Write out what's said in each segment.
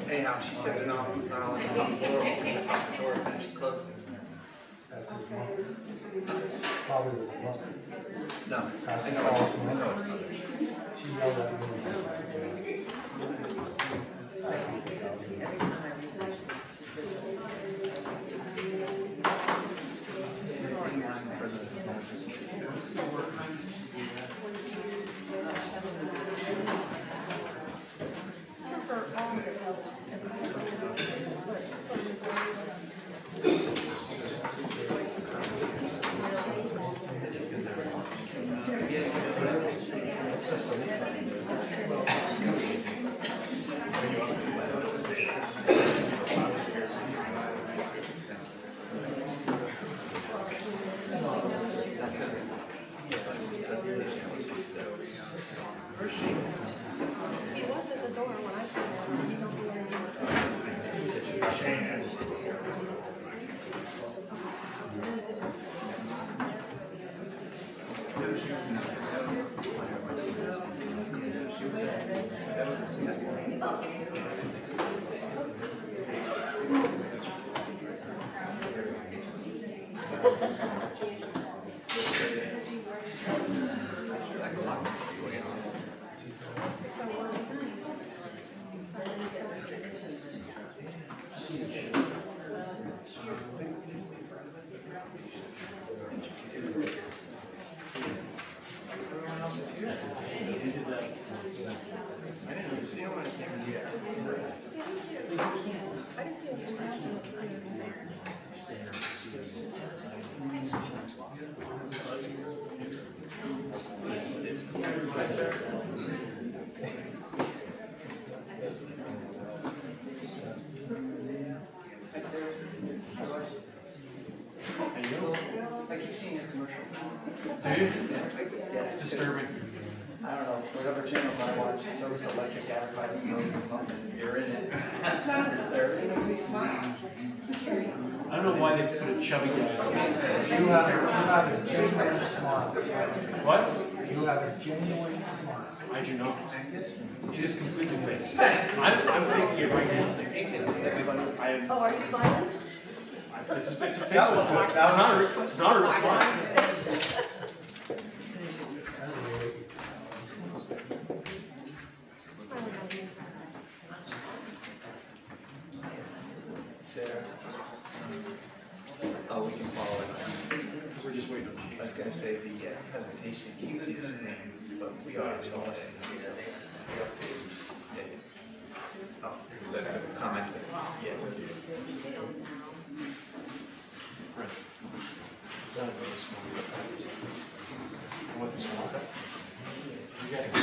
Anyhow, she said not only come forward because I talked to her and she closed it. That's his mother. Probably his mother. No, I know it's mother. She yelled at me. He was at the door when I came in. He's over I didn't see anything happen. I keep seeing your commercial. Do you? Yeah, It's disturbing. I don't know, whatever channels I watch, it's always electric advertising or something. You're in it. It's not disturbing, it makes me smile. I don't know why they put a chubby guy. You have a genuine smile. What? You have a genuine smile. I do not. It is completely fake. I'm faking it right now. Oh, are you smiling? It's a fake That was smile. good. That was It's not a real smile. Sarah. Oh, we can follow it. We're just waiting on I was gonna say the presentation, you can see the screen, but we already saw it. Yeah. Oh, the comment. Yeah. Right. Is that what this one? What this one is? You getting it?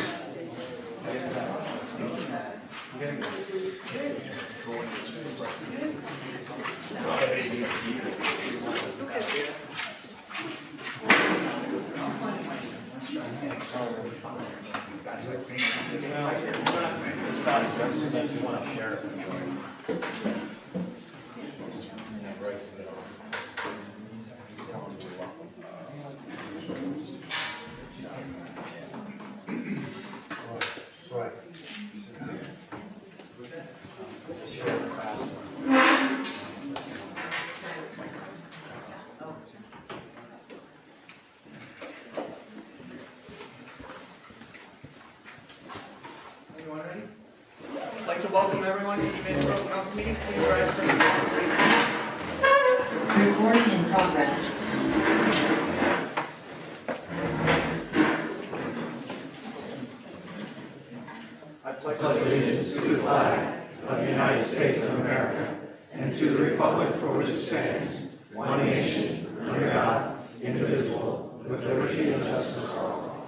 You getting it? It's about as best as the one up here. Right. Everyone ready? I'd like to welcome everyone to the Mansboro Council meeting. Please rise for the Recording in progress. I pledge allegiance to the flag of the United States of America and to the republic for which it stands, one nation, under God, indivisible, with liberty and justice for all.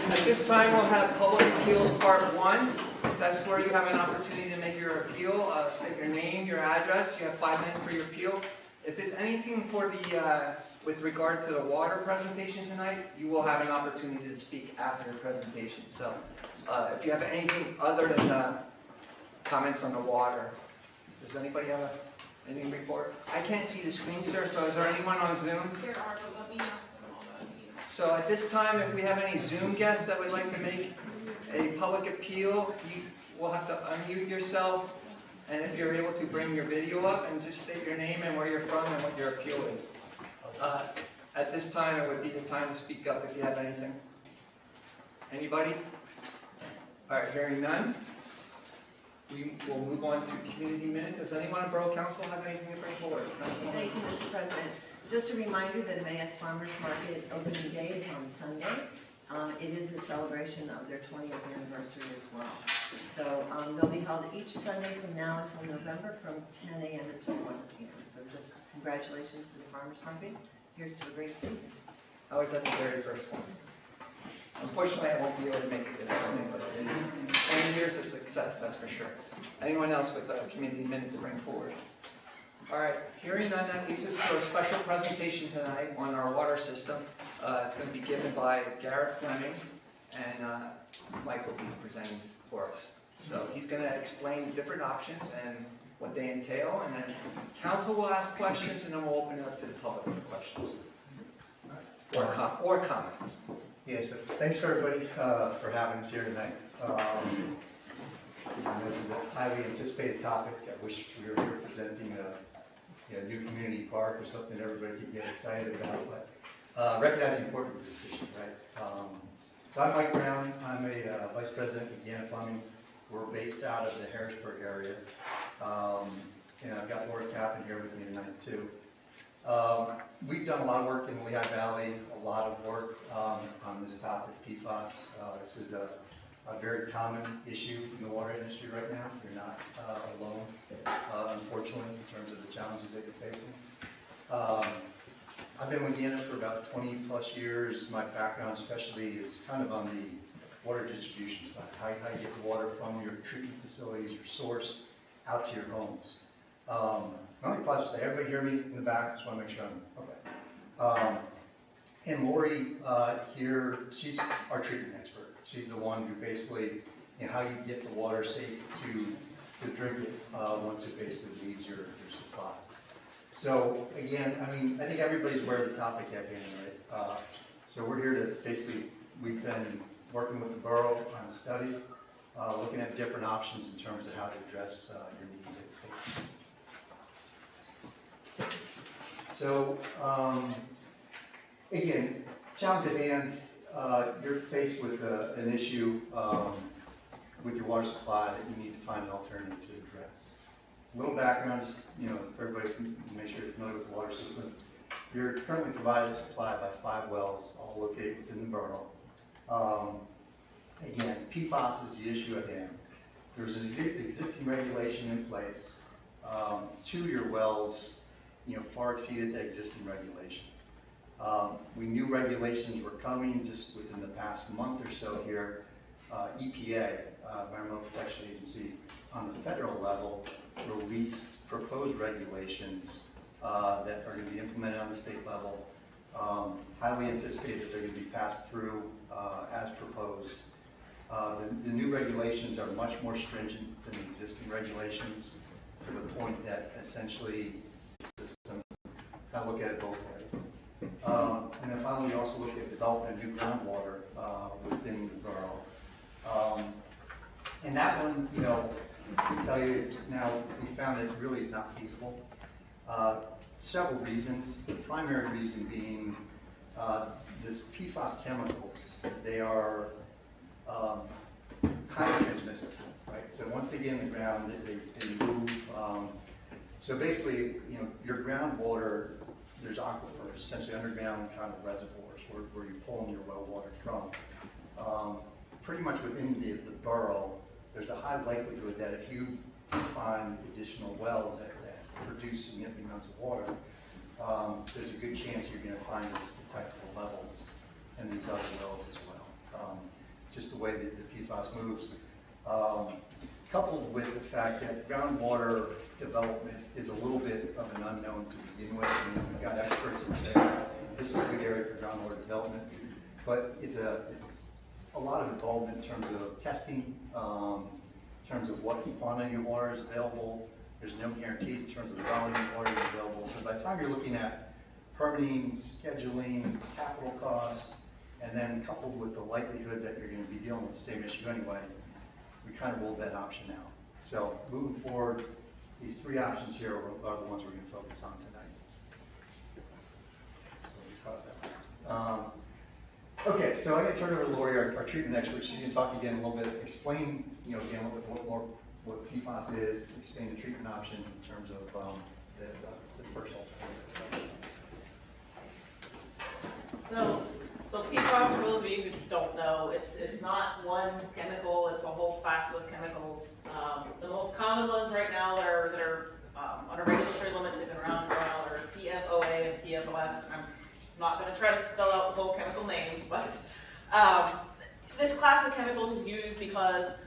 At this time, we'll have public appeals part 1. That's where you have an opportunity to make your appeal. State your name, your address. You have 5 minutes for your appeal. If there's anything for the with regard to the water presentation tonight, you will have an opportunity to speak after the presentation. So if you have anything other than comments on the water, does anybody have a Any report? I can't see the screen, sir, so is there anyone on Zoom? There are, but let me ask them all that. So at this time, if we have any Zoom guests that would like to make a public appeal, you will have to unmute yourself, and if you're able to bring your video up and just state your name and where you're from and what your appeal is. At this time, it would be the time to speak up if you have anything. Anybody? All right, hearing none. We will move on to community minute. Does anyone on Borough Council have anything to bring forward? Thank you, Mr. President. Just a reminder that Emmaus Farmers Market opening day is on Sunday. It is a celebration of their 20th anniversary as well. So they'll be held each Sunday from now until November from 10 a.m. until 1 p.m. So just congratulations to the Farmers Market. Here's to a great season. I was at the very first one. Unfortunately, I won't be able to make it this Sunday, but it is 20 years of success, that's for sure. Anyone else with a community minute to bring forward? All right, hearing none, that leads us to a special presentation tonight on our water system. It's going to be given by Garrett Fleming, and Mike will be presenting for us. So he's going to explain different options and what they entail, and then council will ask questions, and then we'll open it up to the public for questions or comments. Yes, thanks for everybody for having us here tonight. This is a highly anticipated topic. I wish we were here presenting a new community park or something everybody could get excited about, but recognize the importance of this issue, right? So I'm Mike Brown. I'm a vice president of Gannett Plumbing. We're based out of the Harrisburg area. And I've got Laura Kaplan here with me tonight too. We've done a lot of work in the Lehigh Valley, a lot of work on this topic, PFAS. This is a very common issue in the water industry right now. You're not alone, unfortunately, in terms of the challenges that you're facing. I've been with Gannett for about 20 plus years. My background especially is kind of on the water distribution side, how you get the water from your treatment facilities, your source, out to your homes. Let me pause to say, everybody hear me in the back? Just want to make sure I'm okay. And Lori here, she's our treatment expert. She's the one who basically, how you get the water safe to drink it once it basically leaves your supply. So again, I think everybody's aware of the topic at hand, right? So we're here to basically, we've been working with the borough on a study, looking at different options in terms of how to address your needs. So, again, challenge at hand, you're faced with an issue with your water supply that you need to find an alternative to address. A little background, just, for everybody to make sure you're familiar with the water system. You're currently provided a supply by 5 wells, all located within the borough. Again, PFAS is the issue at hand. There's an existing regulation in place. 2 of your wells, far exceeded the existing regulation. We knew regulations were coming just within the past month or so here. EPA, Environmental Protection Agency, on the federal level, released proposed regulations that are going to be implemented on the state level. Highly anticipated that they're going to be passed through as proposed. The new regulations are much more stringent than the existing regulations, to the point that essentially the system, I look at it both ways. And then finally, we also look at developing a new groundwater within the borough. And that one, I can tell you now, we found that it really is not feasible. Several reasons. The primary reason being this PFAS chemicals, they are highly transmissible, right? So once they get in the ground, they move. So basically, your groundwater, there's aquifers, essentially underground kind of reservoirs where you're pulling your well water from. Pretty much within the borough, there's a high likelihood that if you find additional wells that produce significant amounts of water, there's a good chance you're going to find these detectable levels in these other wells as well. Just the way that the PFAS moves. Coupled with the fact that groundwater development is a little bit of an unknown to begin with. We've got experts that say this is a good area for groundwater development, but it's a lot of involvement in terms of testing, in terms of what quantity of water is available. There's no guarantees in terms of the volume of water that's available. So by the time you're looking at permitting, scheduling, capital costs, and then coupled with the likelihood that you're going to be dealing with the same issue anyway, we kind of ruled that option out. So moving forward, these three options here are the ones we're going to focus on tonight. So we cross that. Okay, so I'm going to turn it over to Lori, our treatment expert. She's going to talk again a little bit, explain, again, a little bit more what PFAS is, explain the treatment options in terms of the first alternative. So PFAS, for those of you who don't know, it's not one chemical, it's a whole class of chemicals. The most common ones right now that are under regulatory limits, they've been around for a while, are PFOA and PFOS. I'm not going to try to spell out the whole chemical name, but this class of chemicals is used because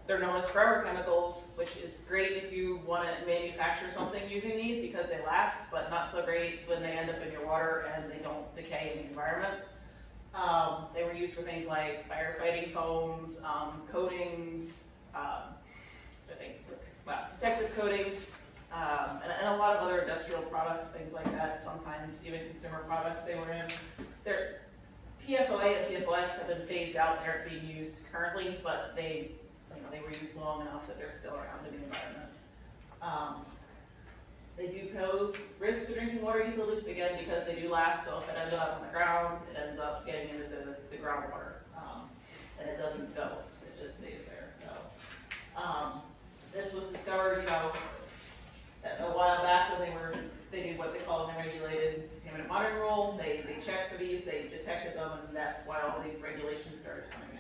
they're known as forever chemicals, which is great if you want to manufacture something using these because they last, but not so great when they end up in your water and they don't decay in the environment. They were used for things like firefighting foams, coatings, protective coatings, and a lot of other industrial products, things like that, sometimes even consumer products they were in. PFOA and PFOS have been phased out, they aren't being used currently, but they were used long enough that they're still around in the environment. They do pose risks to drinking water utilities, again, because they do last, so if it ends up on the ground, it ends up getting into the groundwater, and it doesn't go, it just stays there, so. This was discovered, a while back when they did what they call an unregulated contaminant monitoring rule. They checked for these, they detected them, and that's why all these regulations started coming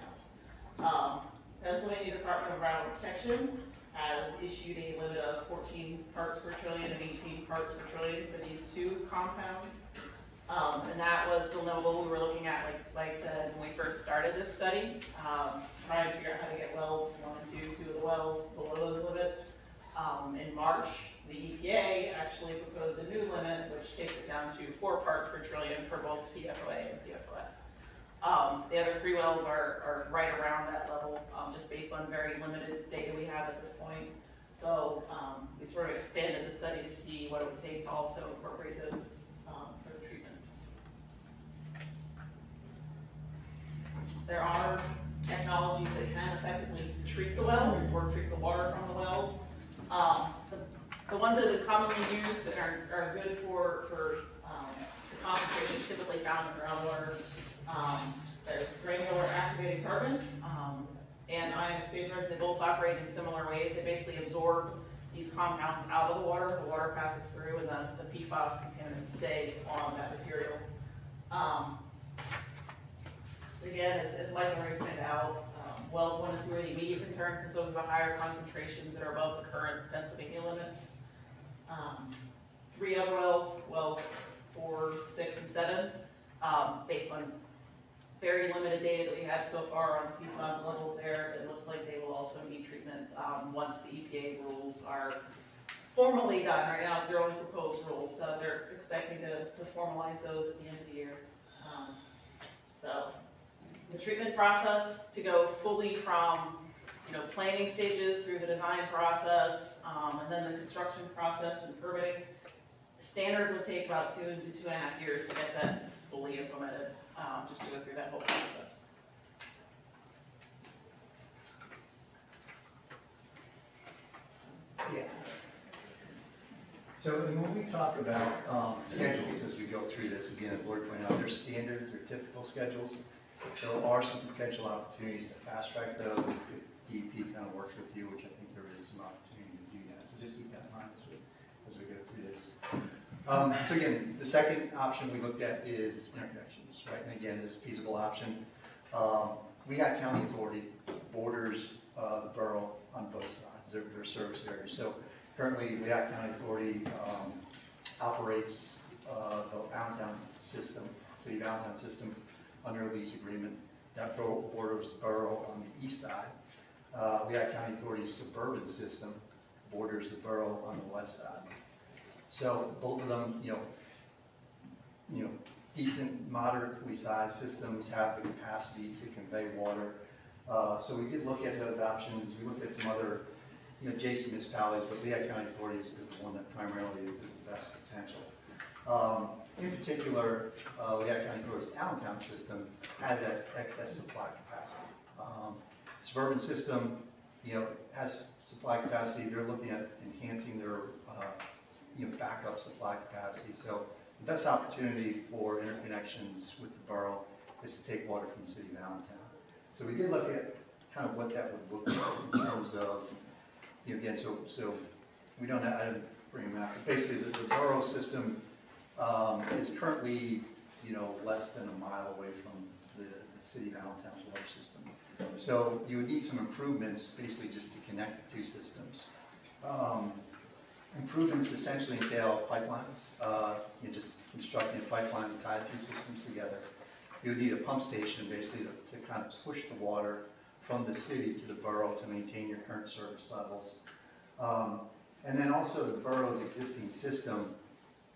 out. Pennsylvania Department of Environmental Protection has issued a limit of 14 parts per trillion and 18 parts per trillion for these two compounds. And that was the level we were looking at, like I said, when we first started this study, trying to figure out how to get wells 1 and 2 of the wells below those limits. In March, the EPA actually proposed a new limit, which takes it down to 4 parts per trillion for both PFOA and PFOS. The other 3 wells are right around that level, just based on very limited data we have at this point. So we sort of expanded the study to see what it would take to also incorporate those for the treatment. There are technologies that can effectively treat the wells or treat the water from the wells. The ones that are commonly used and are good for the concentrations typically found in groundwater, there's granular activated carbon and ion exchangers. They both operate in similar ways. They basically absorb these compounds out of the water passes through, and the PFAS contaminants stay on that material. Again, as Mike already pointed out, wells 1 and 2 are the immediate concern because those are the higher concentrations that are above the current Pennsylvania limits. 3 other wells 4, 6, and 7, based on very limited data that we have so far on PFAS levels there, it looks like they will also need treatment once the EPA rules are formally done. Right now, they're only proposed rules, so they're expecting to formalize those at the end of the year. So the treatment process to go fully from planning stages through the design process, and then the construction process and permitting. Standard would take about 2 to 2.5 years to get that fully implemented, just to go through that whole process. Yeah. So when we talk about schedules as we go through this, again, as Lori pointed out, they're standard, they're typical schedules. There are some potential opportunities to fast track those if DEP kind of works with you, which I think there is some opportunity to do that. So just keep that in mind as we go through this. So again, the second option we looked at is interconnections, right? And again, this is a feasible option. Lehigh County Authority borders the borough on both sides, their service areas. So currently, Lehigh County Authority operates the Allentown system, City of Allentown system, under a lease agreement. That borders the borough on the east side. Lehigh County Authority's suburban system borders the borough on the west side. So both of them, decent, moderately sized systems have the capacity to convey water. So we did look at those options. We looked at some other, adjacent municipalities, but Lehigh County Authority is the one that primarily is the best potential. In particular, Lehigh County Authority's Allentown system has excess supply capacity. Suburban system, has supply capacity. They're looking at enhancing their, backup supply capacity. So the best opportunity for interconnections with the borough is to take water from the city of Allentown. So we did look at kind of what that would look like in terms of, again, so we don't have, I didn't bring them out, but basically the borough system is currently, less than a mile away from the city of Allentown's water system. So you would need some improvements, basically just to connect the two systems. Improvements essentially entail pipelines, just constructing a pipeline to tie the two systems together. You would need a pump station basically to kind of push the water from the city to the borough to maintain your current service levels. And then also the borough's existing system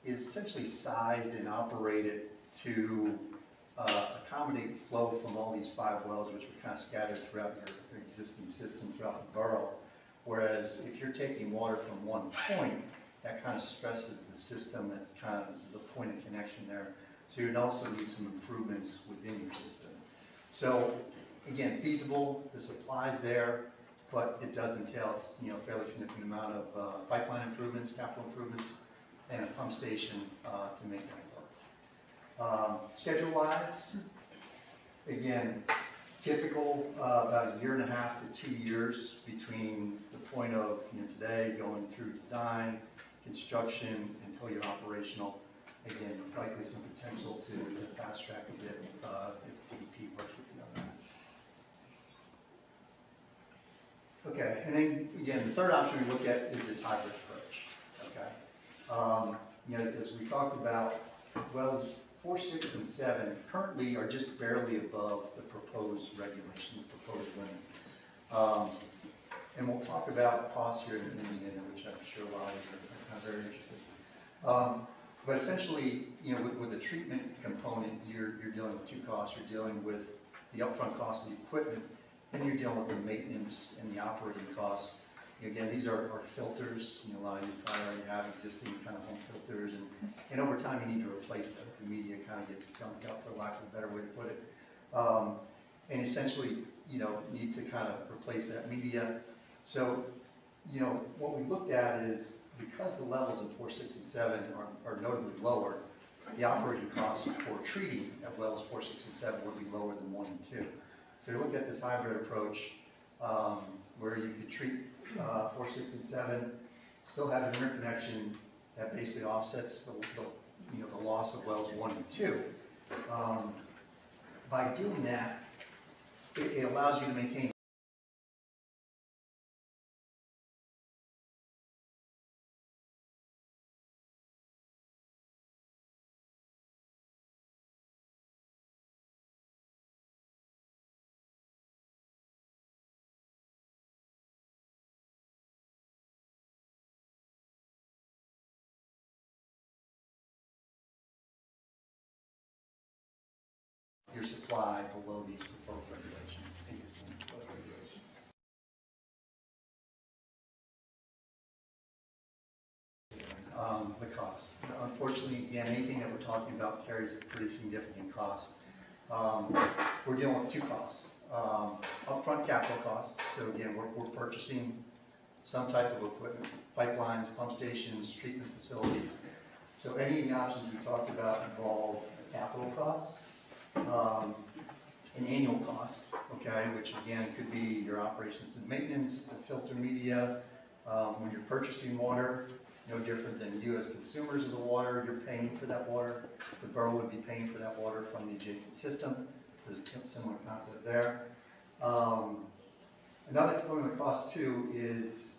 is essentially sized and operated to accommodate flow from all these 5 wells, which are kind of scattered throughout your existing system throughout the borough. Whereas if you're taking water from one point, that kind of stresses the system. That's kind of the point of connection there. So you'd also need some improvements within your system. So again, feasible, the supply's there, but it does entail, a fairly significant amount of pipeline improvements, capital improvements, and a pump station to make that work. Schedule-wise, again, typical about 1.5 to 2 years between the point of today going through design, construction until you're operational. Again, likely some potential to fast track a bit if DEP works with you on that. Okay, and then again, the third option we look at is this hybrid approach. Okay, as we talked about, wells 4, 6, and 7 currently are just barely above the proposed regulation, the proposed limit. And we'll talk about costs here in a minute, which I'm sure a lot of you are kind of very interested. But essentially, with the treatment component, you're dealing with 2 costs. You're dealing with the upfront cost of the equipment, and you're dealing with the maintenance and the operating costs. Again, these are filters. A lot of you probably already have existing kind of home filters, and over time you need to replace those. The media kind of gets gunked up, for lack of a better way to put it. And essentially, need to kind of replace that media. So, what we looked at is, because the levels in 4, 6, and 7 are notably lower, the operating costs for treating at wells 4, 6, and 7 would be lower than 1 and 2. So you look at this hybrid approach where you could treat 4, 6, and 7, still have an interconnection that basically offsets the loss of wells 1 and 2. By doing that, it allows you to maintain your supply below these proposed regulations, existing proposed regulations. The cost. Unfortunately, again, anything that we're talking about carries a pretty significant cost. We're dealing with 2 costs. Upfront capital costs. So again, we're purchasing some type of equipment, pipelines, pump stations, treatment facilities. So any of the options we talked about involve capital costs. An annual cost, okay, which again could be your operations and maintenance, the filter media. When you're purchasing water, no different than you as consumers of the water, you're paying for that water. The borough would be paying for that water from the adjacent system. There's a similar concept there. Another component of the cost too is,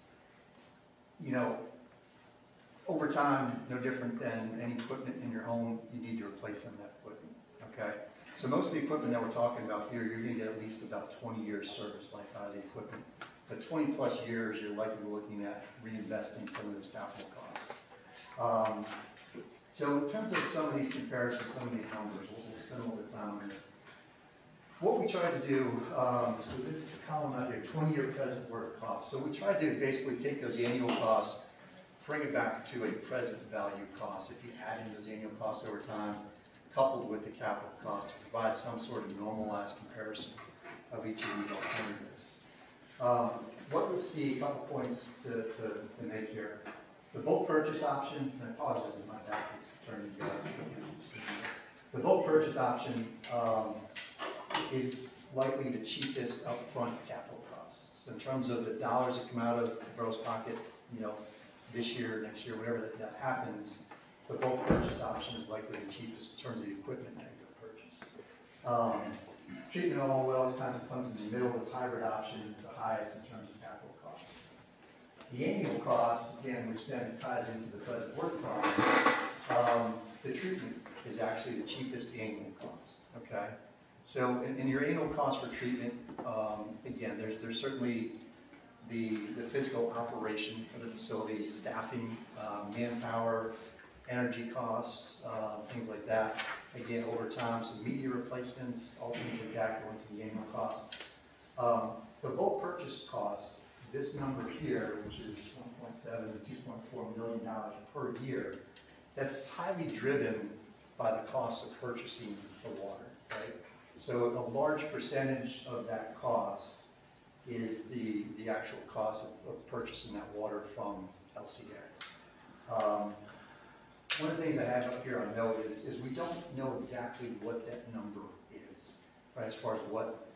over time, no different than any equipment in your home, you need to replace some of that equipment, okay? So most of the equipment that we're talking about here, you're going to get at least about 20 years service life out of the equipment. But 20 plus years, you're likely looking at reinvesting some of those capital costs. So in terms of some of these comparisons, some of these numbers, we'll spend a little bit of time on this. what we tried to do, so this is a column out here, 20-year present work cost. So we tried to basically take those annual costs, bring it back to a present value cost. If you add in those annual costs over time, coupled with the capital cost, to provide some sort of normalized comparison of each of these alternatives. What we'll see, a couple points to make here. The bulk purchase option, and I apologize if my back is turning to the bulk purchase option is likely the cheapest upfront capital cost. So in terms of the dollars that come out of the gross pocket, this year, next year, whatever that happens, the bulk purchase option is likely the cheapest in terms of the equipment that you purchase. Treatment of all wells kind of comes in the middle. This hybrid option is the highest in terms of capital costs. The annual cost, again, which then ties into the present work cost, the treatment is actually the cheapest annual cost, okay? So in your annual cost for treatment, again, there's certainly the physical operation of the facility, staffing, manpower, energy costs, things like that. Again, over time, some media replacements, all things like that go into the annual cost. The bulk purchase cost, this number here, which is $1.7 to $2.4 million per year, that's highly driven by the cost of purchasing the water, right? So a large percentage of that cost is the actual cost of purchasing that water from LCA. One of the things I have up here on note is we don't know exactly what that number is, right? As far as what,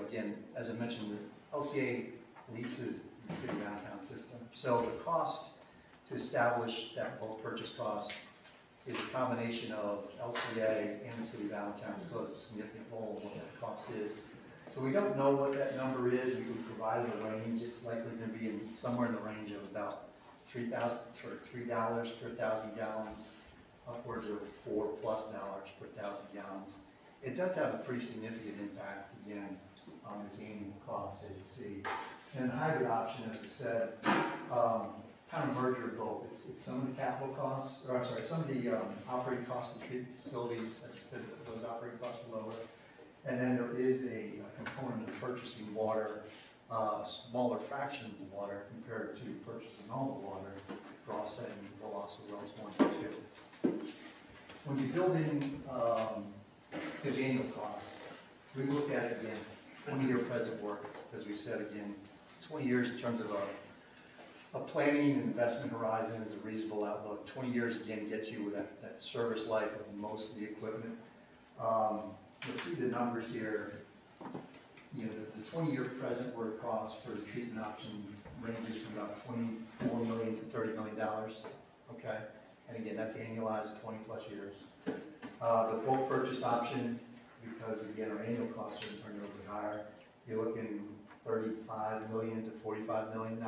again, as I mentioned, the LCA leases the city downtown system. So the cost to establish that bulk purchase cost is a combination of LCA and the city downtown. Still has a significant role in what that cost is. So we don't know what that number is. We can provide a range. It's likely going to be somewhere in the range of about $3 per thousand gallons, upwards of $4+ per thousand gallons. It does have a pretty significant impact, again, on this annual cost, as you see. And the hybrid option, as we said, kind of merger of both. It's some of the capital costs, or I'm sorry, some of the operating costs of treatment facilities, as you said, those operating costs are lower. And then there is a component of purchasing water, a smaller fraction of the water compared to purchasing all the water for offsetting the loss of wells 1 and 2. When you build in the annual costs, we look at it again, 20-year present work, as we said again, 20 years in terms of a planning and investment horizon is a reasonable outlook. 20 years again gets you with that service life of most of the equipment. You'll see the numbers here. The 20-year present work cost for the treatment option ranges from about $24 million to $30 million. Okay, and again, that's annualized 20+ years. The bulk purchase option, because again our annual costs are notably higher, you're looking $35 million to $45 million.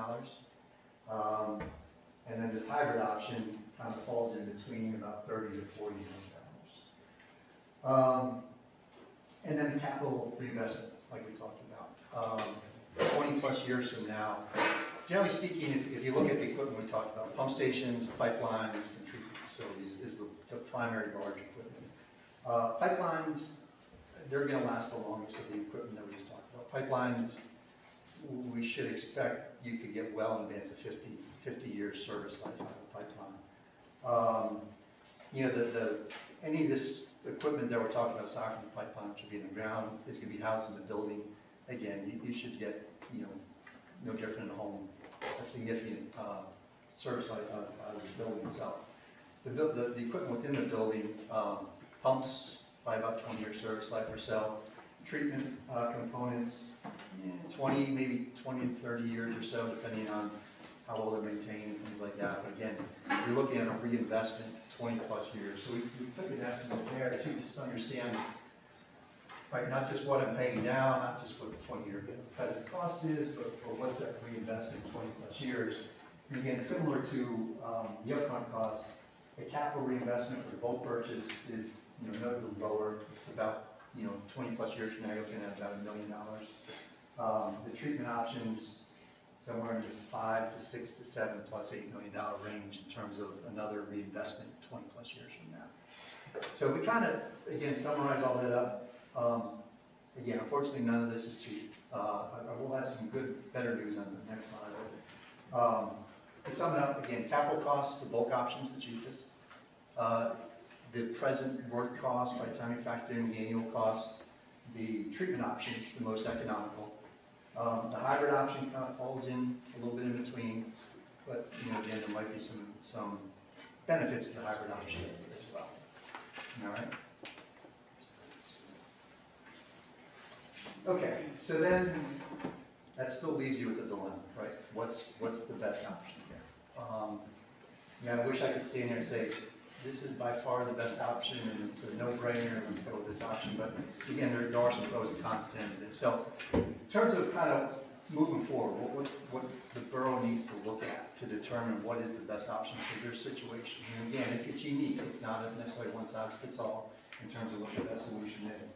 And then this hybrid option kind of falls in between about $30 to $40 million. And then the capital reinvestment, like we talked about. 20+ years from now, generally speaking, if you look at the equipment we talked about, pump stations, pipelines, and treatment facilities is the primary large equipment. Pipelines, they're going to last the longest of the equipment that we just talked about. Pipelines, we should expect you could get well in advance of 50 years service life out of a pipeline. Any of this equipment that we're talking about, aside from the pipeline, which will be in the ground, is going to be housed in the building. Again, you should get, no different in a home, a significant service life out of the building itself. The equipment within the building, pumps by about 20-year service life or so. Treatment components, 20, maybe 20 to 30 years or so, depending on how well they're maintained and things like that. But again, you're looking at a reinvestment 20+ years. So we took an estimate there to just understand, right, not just what I'm paying now, not just what the 20-year present cost is, but what's that reinvestment 20+ years. And again, similar to the upfront costs, the capital reinvestment for the bulk purchase is notably lower. It's about 20+ years from now, you're looking at about $1 million. The treatment options, somewhere in this $5 to $6 to $7 plus $8 million range in terms of another reinvestment 20+ years from now. So if we kind of, again, summarize all that up, Again, unfortunately, none of this is cheap. I will have some better news on the next slide. To sum it up, again, capital costs, the bulk option's the cheapest. The present work cost, by the time you factor in the annual cost, the treatment option's the most economical. The hybrid option kind of falls in a little bit in between, but, you know, again, there might be some benefits to the hybrid option as well. All right? Okay, so then, that still leaves you with a dilemma, right? What's the best option here? Yeah, I wish I could stand here and say, this is by far the best option, and it's a no-brainer, let's go with this option, but again, there are some pros and cons to it. So, in terms of kind of moving forward, what the borough needs to look at to determine what is the best option for their situation. And again, it gets unique, it's not necessarily one size fits all in terms of what the best solution is.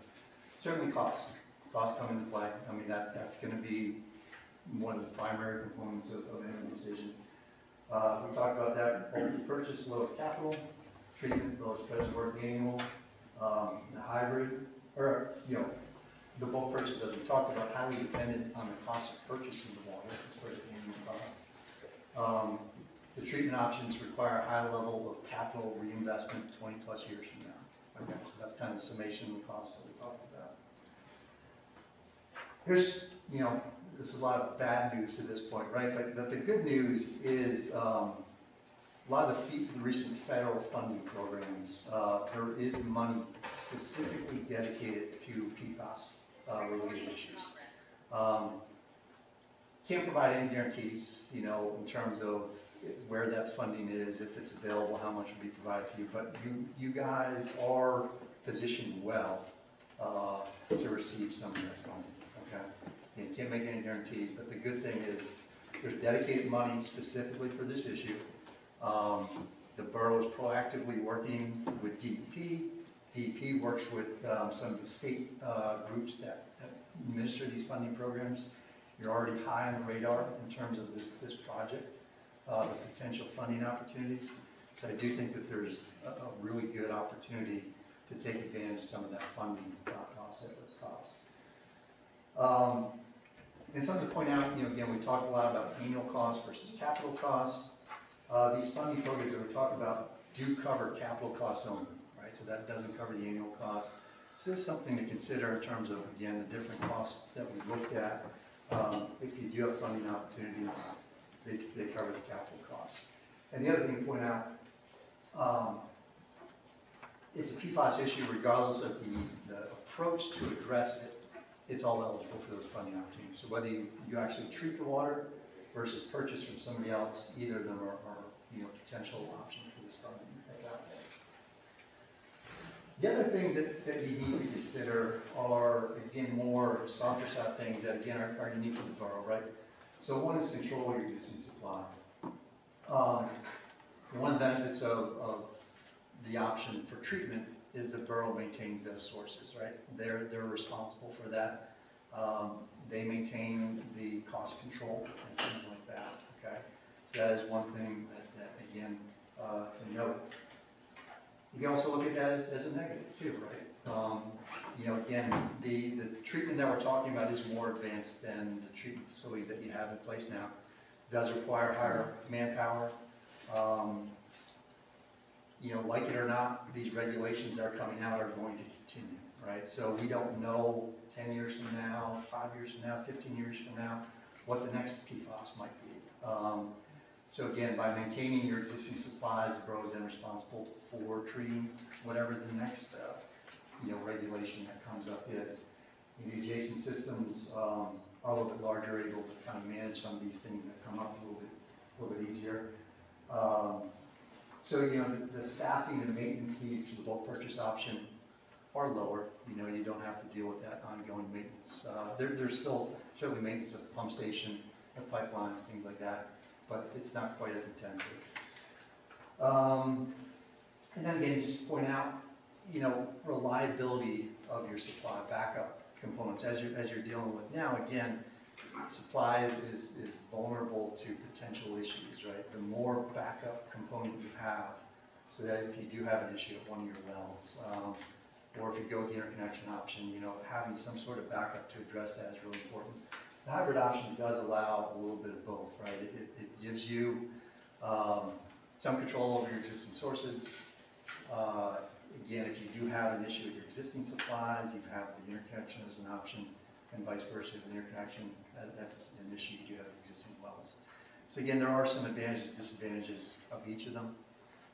Certainly costs come into play. I mean, that's gonna be one of the primary components of any decision. We talked about that, bulk purchase, lowest capital, treatment, lowest present work annual, the hybrid, or, you know, the bulk purchase, as we talked about, highly dependent on the cost of purchasing the water as far as the annual cost. The treatment options require a high level of capital reinvestment 20 plus years from now. Okay, so that's kind of the summation of the costs that we talked about. Here's, you know, this is a lot of bad news to this point, right? But the good news is a lot of the recent federal funding programs, there is money specifically dedicated to PFAS related issues. Can't provide any guarantees, you know, in terms of where that funding is, if it's available, how much will be provided to you. But you guys are positioned well to receive some of that funding. Okay, you can't make any guarantees, but the good thing is there's dedicated money specifically for this issue. The borough is proactively working with DEP. DEP works with some of the state groups that administer these funding programs. You're already high on the radar in terms of this project, the potential funding opportunities. So I do think that there's a really good opportunity to take advantage of some of that funding to offset those costs. And something to point out, you know, again, we talked a lot about annual costs versus capital costs. These funding programs that we're talking about do cover capital costs only, right? So that doesn't cover the annual cost. So it's something to consider in terms of, again, the different costs that we looked at. If you do have funding opportunities, they cover the capital costs. And the other thing to point out, it's a PFAS issue regardless of the approach to address it. It's all eligible for those funding opportunities. So whether you actually treat the water versus purchase from somebody else, either of them are you know, potential options for this funding that's out there. The other things that you need to consider are, again, more softer side things that, again, are unique to the borough, right? So one is control your existing supply. One of the benefits of the option for treatment is the borough maintains those sources, right? They're responsible for that. They maintain the cost control and things like that, okay? So that is one thing that again, to note. You can also look at that as a negative too, right? You know, again, the treatment that we're talking about is more advanced than the treatment facilities that you have in place now. It does require higher manpower. You know, like it or not, these regulations that are coming out are going to continue, right? So we don't know 10 years from now, 5 years from now, 15 years from now, what the next PFAS might be. So again, by maintaining your existing supplies, the borough is then responsible for treating whatever the next, you know, regulation that comes up is. The adjacent systems are a little bit larger, able to kind of manage some of these things that come up a little bit easier. So, you know, the staffing and maintenance needs for the bulk purchase option are lower. You know, you don't have to deal with that ongoing maintenance. There's still certainly maintenance of the pump station, the pipelines, things like that, but it's not quite as intensive. And then again, just to point out, you know, reliability of your supply, backup components, as you're dealing with now, again, supply is vulnerable to potential issues, right? The more backup component you have, so that if you do have an issue at one of your wells, or if you go with the interconnection option, you know, having some sort of backup to address that is really important. The hybrid option does allow a little bit of both, right? It gives you some control over your existing sources. Again, if you do have an issue with your existing supplies, you have the interconnection as an option, and vice versa, the interconnection, that's an issue, you do have existing wells. So again, there are some advantages and disadvantages of each of them.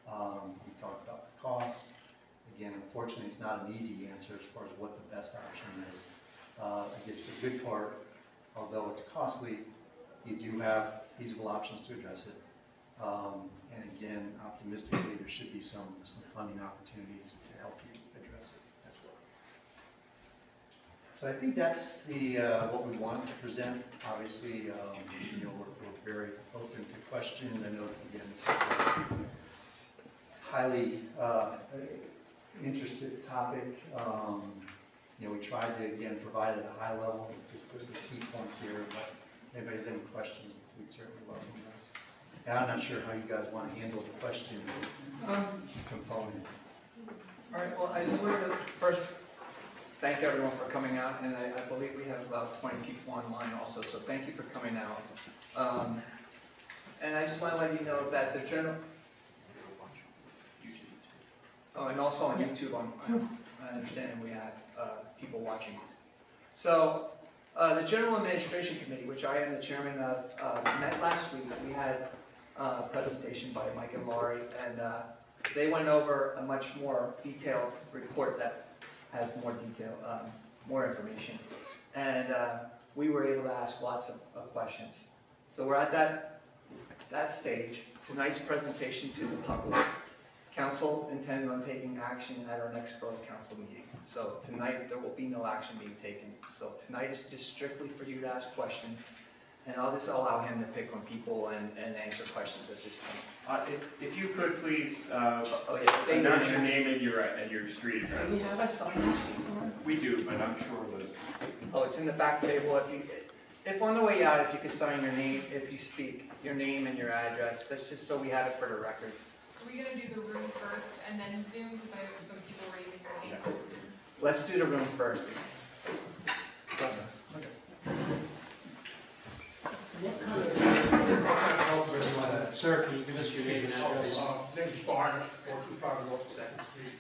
We talked about the costs. Again, unfortunately, it's not an easy answer as far as what the best option is. I guess the good part, although it's costly, you do have feasible options to address it. And again, optimistically, there should be some funding opportunities to help you address it as well. So I think that's the what we wanted to present. Obviously, you know, we're very open to questions. I know that, again, this is a highly interested topic. You know, we tried to, again, provide at a high level, just the key points here, but if anybody has any questions, we'd certainly welcome those. And I'm not sure how you guys want to handle the question component. All right, well, I just wanted to first thank everyone for coming out, and I believe we have about 20 people online also, so thank you for coming out. And I just want to let you know that the general... Oh, and also on YouTube, I understand we have people watching. So, the General Administration Committee, which I am the chairman of, met last week. We had a presentation by Mike and Laurie, and they went over a much more detailed report that has more detail, more information. And we were able to ask lots of questions. So we're at that stage. Tonight's presentation to the public. Council intends on taking action at our next Borough Council meeting. So tonight, there will be no action being taken. So tonight is just strictly for you to ask questions, and I'll just allow him to pick on people and answer questions at this point. If you could please, State announce your name and your street address. Do we have a sign sheet somewhere? We do, but I'm sure that. Oh, it's in the back table. If on the way out, if you could sign your name, if you speak, your name and your address, that's just so we have it for the record. Are we gonna do the room first and then Zoom, because I have some people raising their hands. Let's do the room first. Sir, can you give us your name and address? Name's Barnett, 425 North Second Street.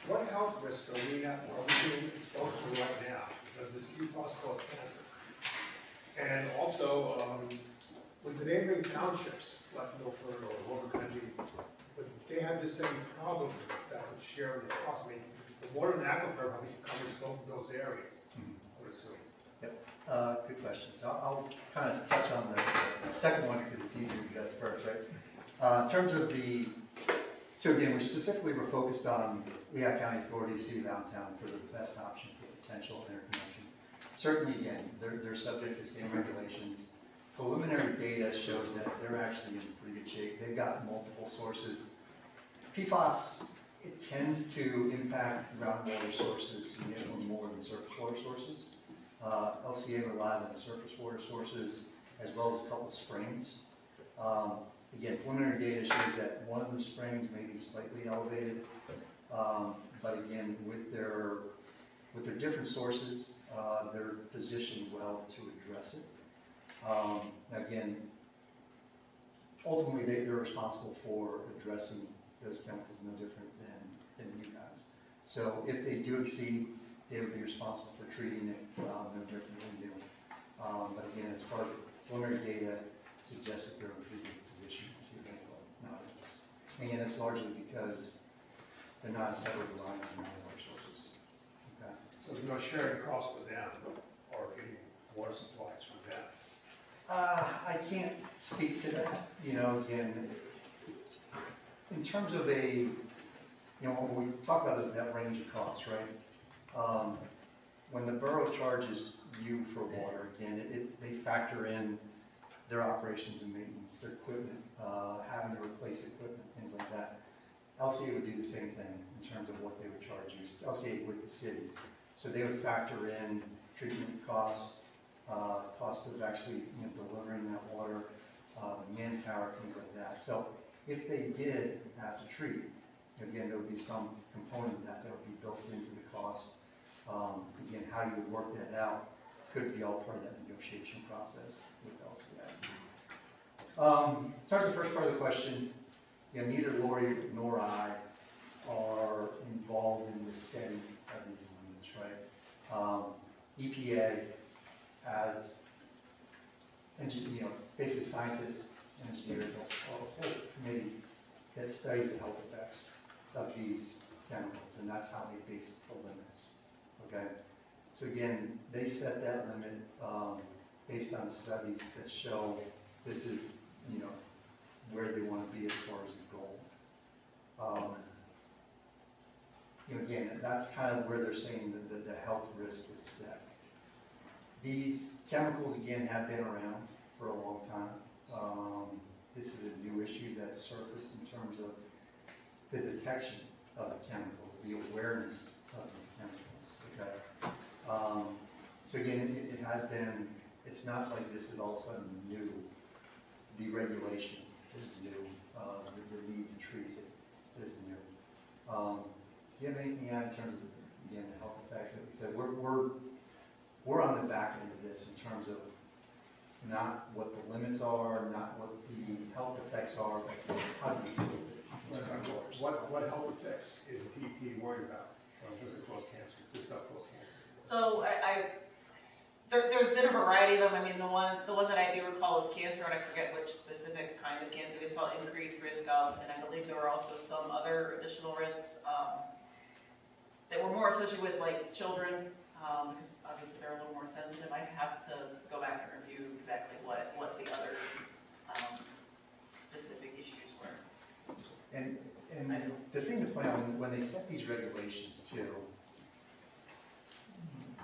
What health risk are we being exposed to right now? Does this PFAS cause cancer? And also, with the neighboring townships, like Milford or Lower Country, would they have the same problem that would share the cost? I mean, the water and aquifer probably covers both of those areas, I would assume. Good question. So I'll kind of touch on the second one because it's easier to address first, right? In terms of so again, we specifically were focused on Lehigh County Authority, City of Downtown for the best option for potential interconnection. Certainly, again, they're subject to the same regulations. Preliminary data shows that they're actually in pretty good shape. They've got multiple sources. PFAS, it tends to impact groundwater sources significantly more than surface water sources. LCA relies on surface water sources as well as a couple of springs. Again, preliminary data shows that one of the springs may be slightly elevated, but again, with their different sources, they're positioned well to address it. Again, ultimately, they're responsible for addressing those chemicals no different than you guys. So if they do exceed, they would be responsible for treating it no different than you. But again, as far as preliminary data suggests that they're in a pretty good position to see that. Now, again, it's largely because they're not necessarily relying on water sources. Okay. So there's no sharing cost with them or getting water supplies from them? I can't speak to that. You know, again, in terms of when we talk about that range of costs, right? When the borough charges you for water, again, they factor in their operations and maintenance, their equipment, having to replace equipment, things like that. LCA would do the same thing in terms of what they would charge you. LCA with the city. So they would factor in treatment costs, cost of actually delivering that water, manpower, things like that. So if they did have to treat, Again, there would be some component of that that would be built into the cost. Again, how you would work that out could be all part of that negotiation process with LCI. In terms of the first part of the question, neither Lori nor I are involved in the setting of these limits, right? EPA as basically scientists, engineers, a whole committee that studies the health effects of these chemicals, and that's how they base the limits. Okay, so again, they set that limit based on studies that show this is where they want to be as far as the goal. Again, that's kind of where they're saying that the health risk is set. These chemicals, again, have been around for a long time. This is a new issue that surfaced in terms of the detection of the chemicals, the awareness of these chemicals, okay? So again, it has been, it's not like this is all of a sudden new. The regulation is new. The need to treat it is new. Do you have anything out in terms of, again, the health effects that we said? We're on the back end of this in terms of not what the limits are, not what the health effects are, but how do you deal with it? What health effects is DEP worried about? Does it cause cancer? Does stuff cause cancer? So there's been a variety of them. I mean, the one that I do recall is cancer, and I forget which specific kind of cancer they saw increased risk of, and I believe there were also some other additional risks that were more associated with like children, because obviously they're a little more sensitive. I have to go back and review exactly what the other specific issues were. And the thing to point out, when they set these regulations too,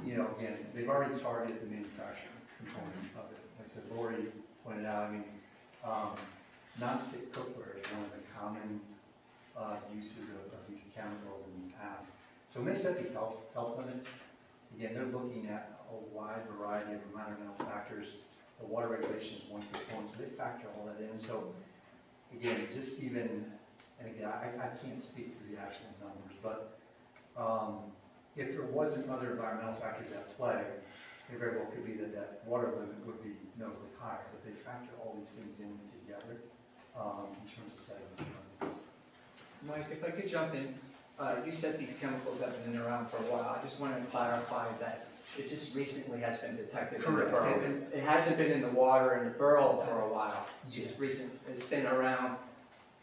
again, they've already targeted the manufacturing component of it. Like I said, Lori pointed out, non-stick cookware is one of the common uses of these chemicals in the past. So when they set these health limits, again, they're looking at a wide variety of environmental factors. The water regulation is one component, so they factor all that in. So again, just even, and again, I can't speak to the actual numbers, but if there wasn't other environmental factors at play, it very well could be that water limit would be notably higher, but they factor all these things in together in terms of setting the limits. Mike, if I could jump in, you said these chemicals have been around for a while. I just want to clarify that it just recently has been detected in the Correct. borough. It hasn't been in the water in the borough for a while. Just recent, it's been around.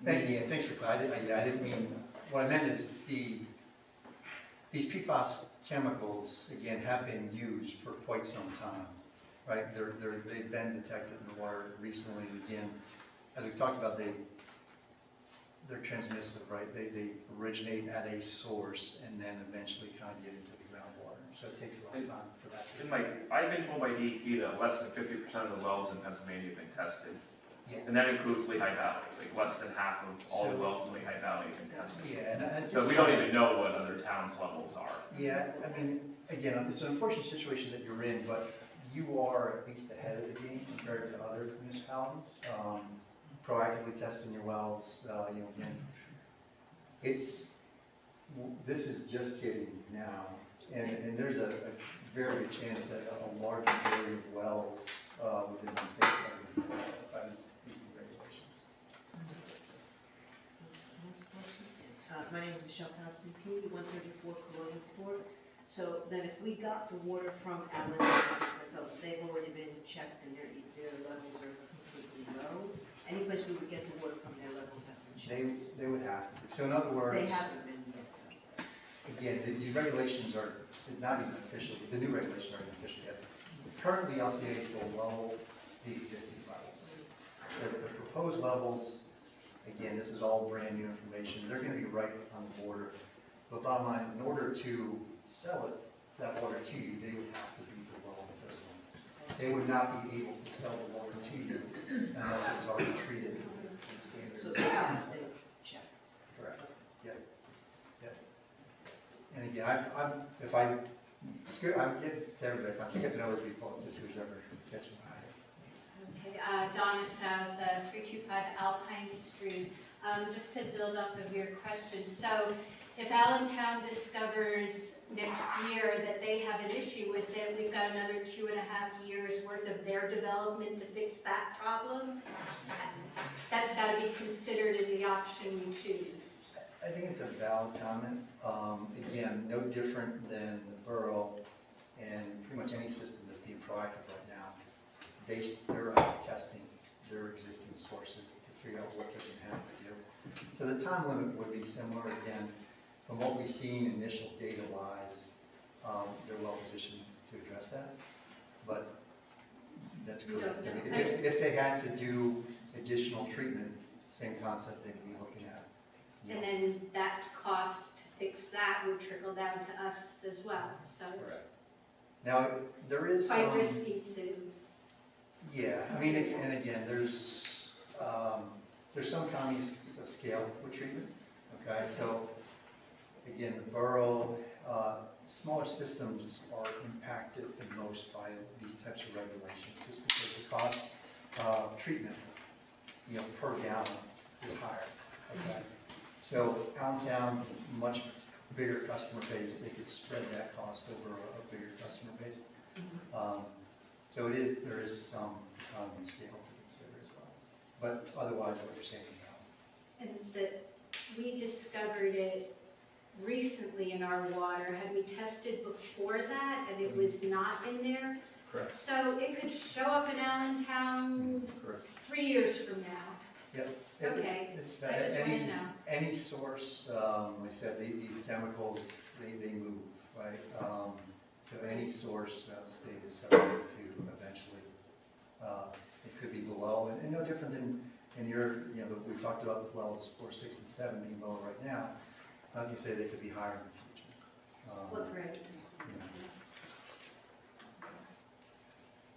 Thank you, and thanks for clarifying. I didn't mean, what I meant is these PFAS chemicals, again, have been used for quite some time, right? They've been detected in the water recently. Again, as we talked about, they're transmissive, right? They originate at a source and then eventually kind of get into the groundwater. So it takes a long time for that to I've been told by DEP that less than 50% of the wells in Pennsylvania have been tested. Yeah. And that includes Lehigh Valley, like less than half of all the wells in Lehigh Valley have been tested. Yeah, So we don't even know what other towns' levels are. Yeah, again, it's an unfortunate situation that you're in, but you are at least ahead of the game compared to other municipalities. Proactively testing your wells, again, this is just hitting now, and there's a very good chance that a large majority of wells within the state are going to be by these new regulations. My name is Michelle Constantine, 134 Colonial Court. So then if we got the water from Allen ourselves, they've already been checked and their levels are completely low. Any place we would get the water from, their levels have been checked. They would have to. So in other words, They haven't been yet. again, the regulations are not even official. The new regulations aren't even official yet. Currently, LCA is below the existing levels. The proposed levels, again, this is all brand new information. They're going to be right on the border. But bottom line, in order to sell that water to you, they would have to be below those limits. They would not be able to sell the water to you unless it was already treated in standard. So the house, they checked. Correct. Yep. Yep. And again, I'm getting to everybody. If I'm skipping over people, it's just who's ever catching my eye. Okay, Donna Sousa, 325 Alpine Street. Just to build off of your question, So if Allentown discovers next year that they have an issue with it, we've got another 2.5 years worth of their development to fix that problem. That's got to be considered in the option we choose. I think it's a valid comment. Again, no different than the borough and pretty much any system that's being proactive right now. They're testing their existing sources to figure out what they're going to have to do. So the time limit would be similar. Again, from what we've seen initial data-wise, they're well positioned to address that. But that's correct. I mean, if they had to do additional treatment, same concept they'd be looking at. And then that cost to fix that would trickle down to us as well, so it's Now, there is some... quite risky to... Yeah, I mean, and again, there's some economies of scale with treatment, okay? So, again, the borough, smaller systems are impacted the most by these types of regulations, just because the cost of treatment, per gallon is higher, okay? So, Allentown, much bigger customer base, they could spread that cost over a bigger customer base. So there is some economy scale to consider as well. But otherwise, what you're saying now. And that we discovered it recently in our water. Had we tested before that and it was not in there? Correct. So it could show up in Allentown Correct. 3 years from now. Yep. Okay. It's I just want to know. any source, like I said, these chemicals, they move, right? So any source throughout the state is subject to eventually, it could be below, and no different than in your, we talked about wells 4, 6, and 7 being low right now. How can you say they could be higher in the future? What rate?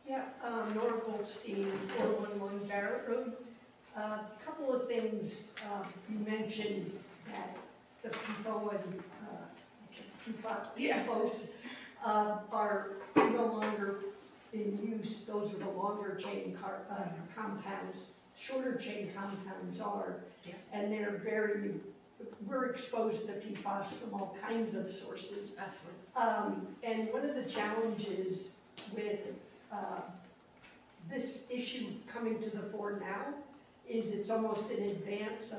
Yeah, Nora Goldstein, 411 Barrett Road. Couple of things, you mentioned that the PFO and PFOS are no longer in use. Those are the longer chain compounds. Shorter chain compounds are, and we're exposed to PFAS from all kinds of sources. Absolutely. And one of the challenges with this issue coming to the fore now is it's almost in advance of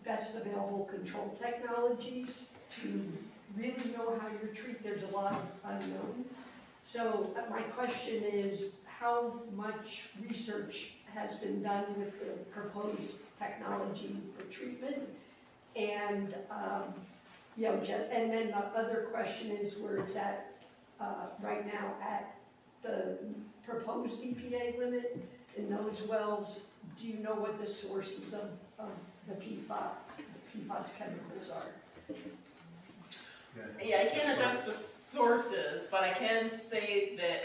best available control technologies to really know how you treat. There's a lot of unknown. So my question is, how much research has been done with the proposed technology for treatment? And and then the other question is where it's at right now at the proposed EPA limit in those wells. Do you know what the sources of the PFAS chemicals are? Yeah, I can't address the sources, but I can say that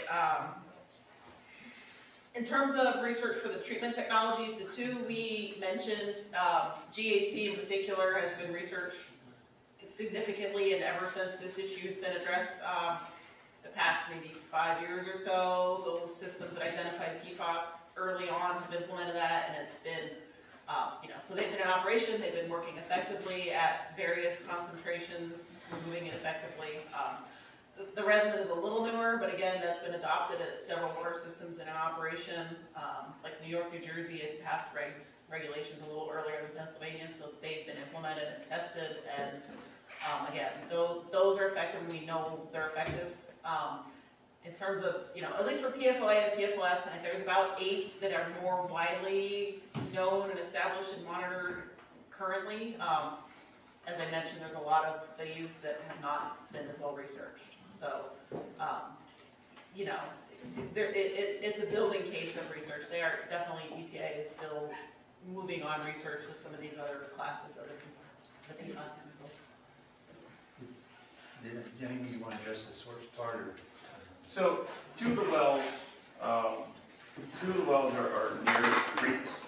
in terms of research for the treatment technologies, the two we mentioned, GAC in particular has been researched significantly, and ever since this issue has been addressed, the past maybe 5 years or so, those systems that identified PFAS early on have implemented that, and it's been, so they've been in operation, they've been working effectively at various concentrations, removing it effectively. The resin is a little newer, but again, that's been adopted at several water systems in operation. Like New York, New Jersey, it passed regulations a little earlier than Pennsylvania, so they've been implemented and tested, and again, those are effective, and we know they're effective. In terms of, at least for PFOA and PFOS, I think there's about 8 that are more widely known and established and monitored currently. As I mentioned, there's a lot of these that have not been as well researched. So, it's a building case of research. They are definitely, EPA is still moving on research with some of these other classes of the PFAS chemicals. Jenny, do you want to address the source part, or? So, two of the wells are near creeks.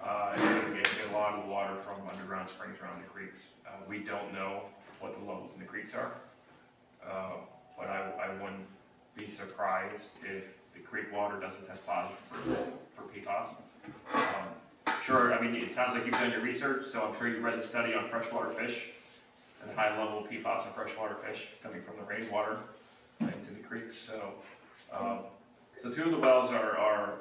And we get a lot of water from underground springs around the creeks. We don't know what the levels in the creeks are, but I wouldn't be surprised if the creek water doesn't test positive for PFAS. sure, I mean, it sounds like you've done your research, so I'm sure you've read the study on freshwater fish and the high level of PFAS in freshwater fish coming from the rainwater into the creeks. So, so two of the wells are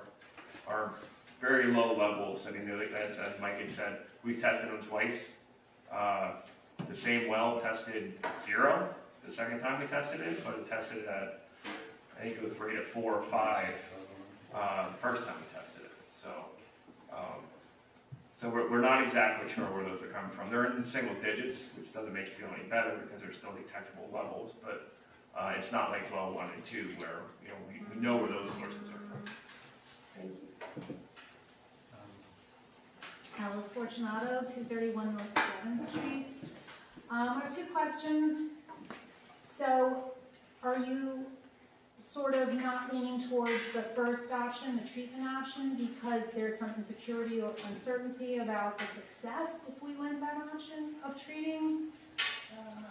very low levels. I mean, as Mike had said, we've tested them twice. The same well tested 0 the second time we tested it, but it tested at, I think it was rated 4 or 5 the first time we tested it. So, so we're not exactly sure where those are coming from. They're in single digits, which doesn't make you feel any better because they're still detectable levels, but it's not like well 1 and 2 where we know where those sources are from. Thank you. Alice Fortunato, 231 North 7th Street. I have two questions. So, are you sort of not leaning towards the first option, the treatment option, because there's some insecurity or uncertainty about the success if we went that option of treating?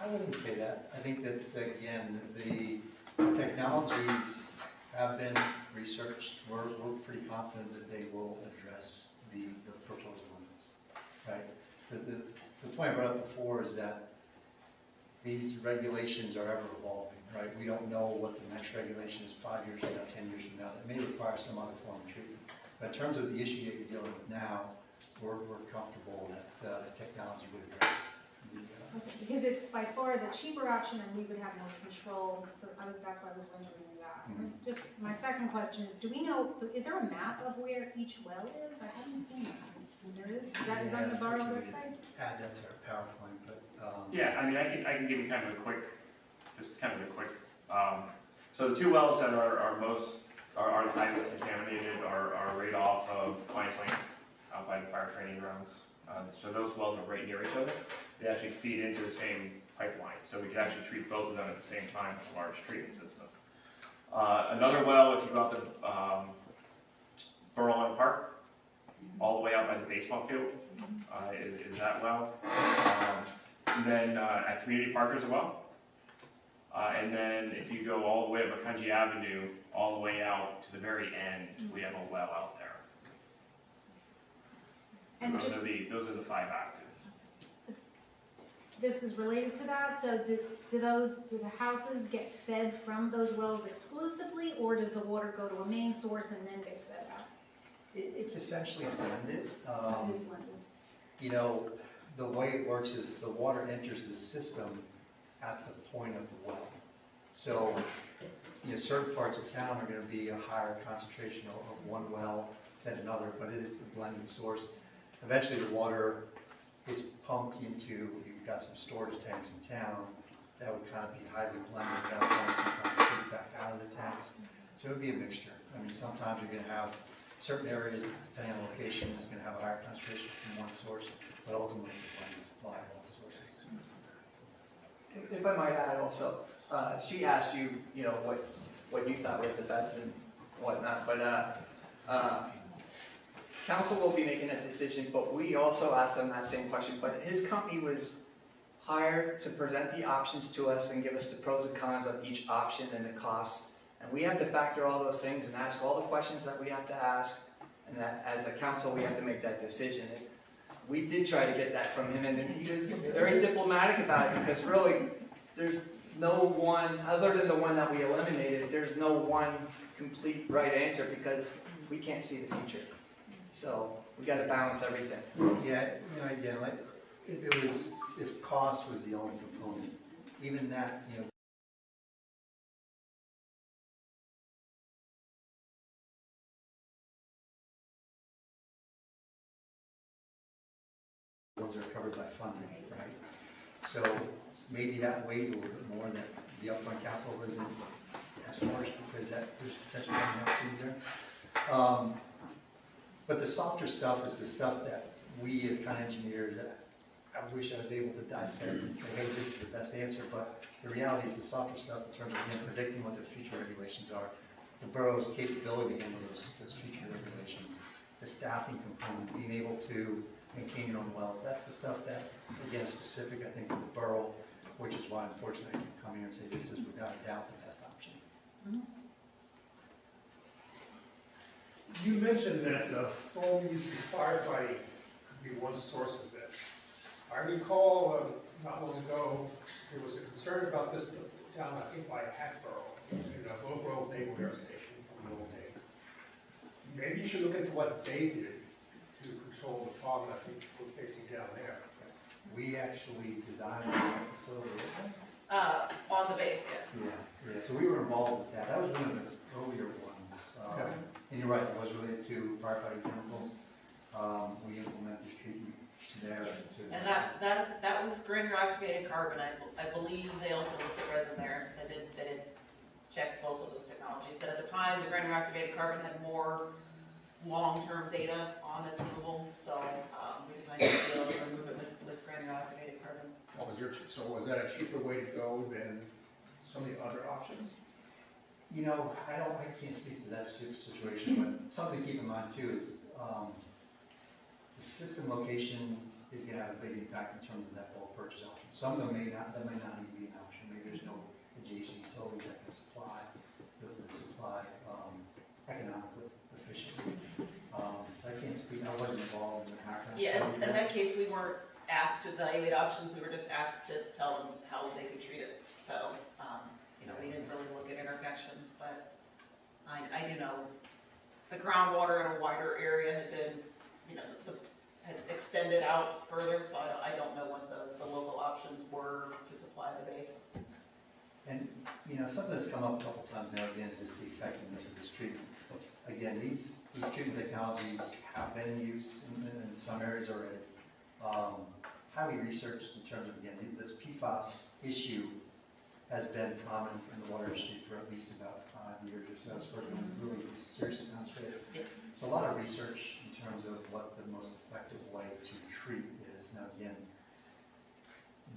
I wouldn't say that. I think that, again, the technologies have been researched. We're pretty confident that they will address the proposed limits, right? The point I brought up before is that these regulations are ever evolving, right? We don't know what the next regulation is 5 years from now, 10 years from now. It may require some other form of treatment. But in terms of the issue that you're dealing with now, we're comfortable that the technology would address the... Okay, because it's by far the cheaper option and we would have more control, so that's why I was wondering that. Just my second question is, do we know, is there a map of where each well is? I haven't seen that. There is? Is that on the Borough website? Add that to our PowerPoint, but... Yeah, I mean, I can give you kind of a quick, so the two wells that are highly contaminated are right off of Clients Lane, out by the fire training grounds. So those wells are right near each other. They actually feed into the same pipeline, so we can actually treat both of them at the same time with a large treatment system. Another well, if you go out to Borough Lawn Park, all the way out by the baseball field, is that well. And then at Community Park as well. And then if you go all the way up Macungie Avenue, all the way out to the very end, we have a well out there. And those are the 5 active. This is related to that, so do the houses get fed from those wells exclusively, or does the water go to a main source and then get fed out? It's essentially blended. It is blended. You know, the way it works is the water enters the system at the point of the well. So, certain parts of town are going to be a higher concentration of one well than another, but it is a blended source. Eventually the water is pumped into, you've got some storage tanks in town that would kind of be highly blended, that would sometimes feed back out of the tanks. So it would be a mixture. I mean, sometimes you're going to have certain areas, depending on location, is going to have a higher concentration from one source, but ultimately it's a blended supply of all the sources. If I might add also, she asked you, what you thought was the best and whatnot, but council will be making that decision, but we also asked them that same question, but his company was hired to present the options to us and give us the pros and cons of each option and the costs, and we have to factor all those things and ask all the questions that we have to ask, and that as a council we have to make that decision. We did try to get that from him, and he was very diplomatic about it, because really, there's no one, other than the one that we eliminated, there's no one complete right answer, because we can't see the future. So, we gotta balance everything. Yeah, again, like, if cost was the only component, even that, ones are covered by funding, right? So maybe that weighs a little bit more, that the upfront capital isn't as large because there's potentially coming up things there. But the softer stuff is the stuff that we as kind of engineers, I wish I was able to dissect and say, hey, this is the best answer, but the reality is the softer stuff in terms of predicting what the future regulations are, the borough's capability to handle those future regulations, the staffing component, being able to maintain your own wells. That's the stuff that, again, is specific, I think, to the borough, which is why, unfortunately, I can come here and say this is without a doubt the best option. You mentioned that foam used in firefighting could be one source of this. I recall not long ago, there was a concern about this down, I think, by Hatboro, in Oak Grove Naval Air Station from the old days. Maybe you should look into what they did to control the problem I think we're facing down there. We actually designed that facility. On the base, yeah. Yeah, so we were involved with that. That was one of the earlier ones. Okay. And you're right, it was related to firefighting chemicals. We implemented treatment there to. And that was granular activated carbon, I believe they also looked at resin there, so they did check both of those technologies. But at the time, the granular activated carbon had more long-term data on its removal, so we designed to be able to remove it with granular activated carbon. So was that a cheaper way to go than some of the other options? You know, I can't speak to that situation, but something to keep in mind too is, the system location is gonna have a big impact in terms of that bulk purchase option. Some of them may not even be an option, maybe there's no adjacent utilities that can supply, economically efficiently. So I can't speak, I wasn't involved in the contract. Yeah, in that case, we weren't asked to evaluate options, we were just asked to tell them how they could treat it. So, we didn't really look at interconnections, but I do know the groundwater in a wider area had been, had extended out further, so I don't know what the local options were to supply the base. And, something that's come up a couple times now again is just the effectiveness of this treatment. Again, these treatment technologies have been in use in some areas already. Highly researched in terms of, again, this PFAS issue has been prominent in the water industry for at least about 5 years or so. It's been really seriously concentrated. Yeah. So a lot of research in terms of what the most effective way to treat is. Now, again,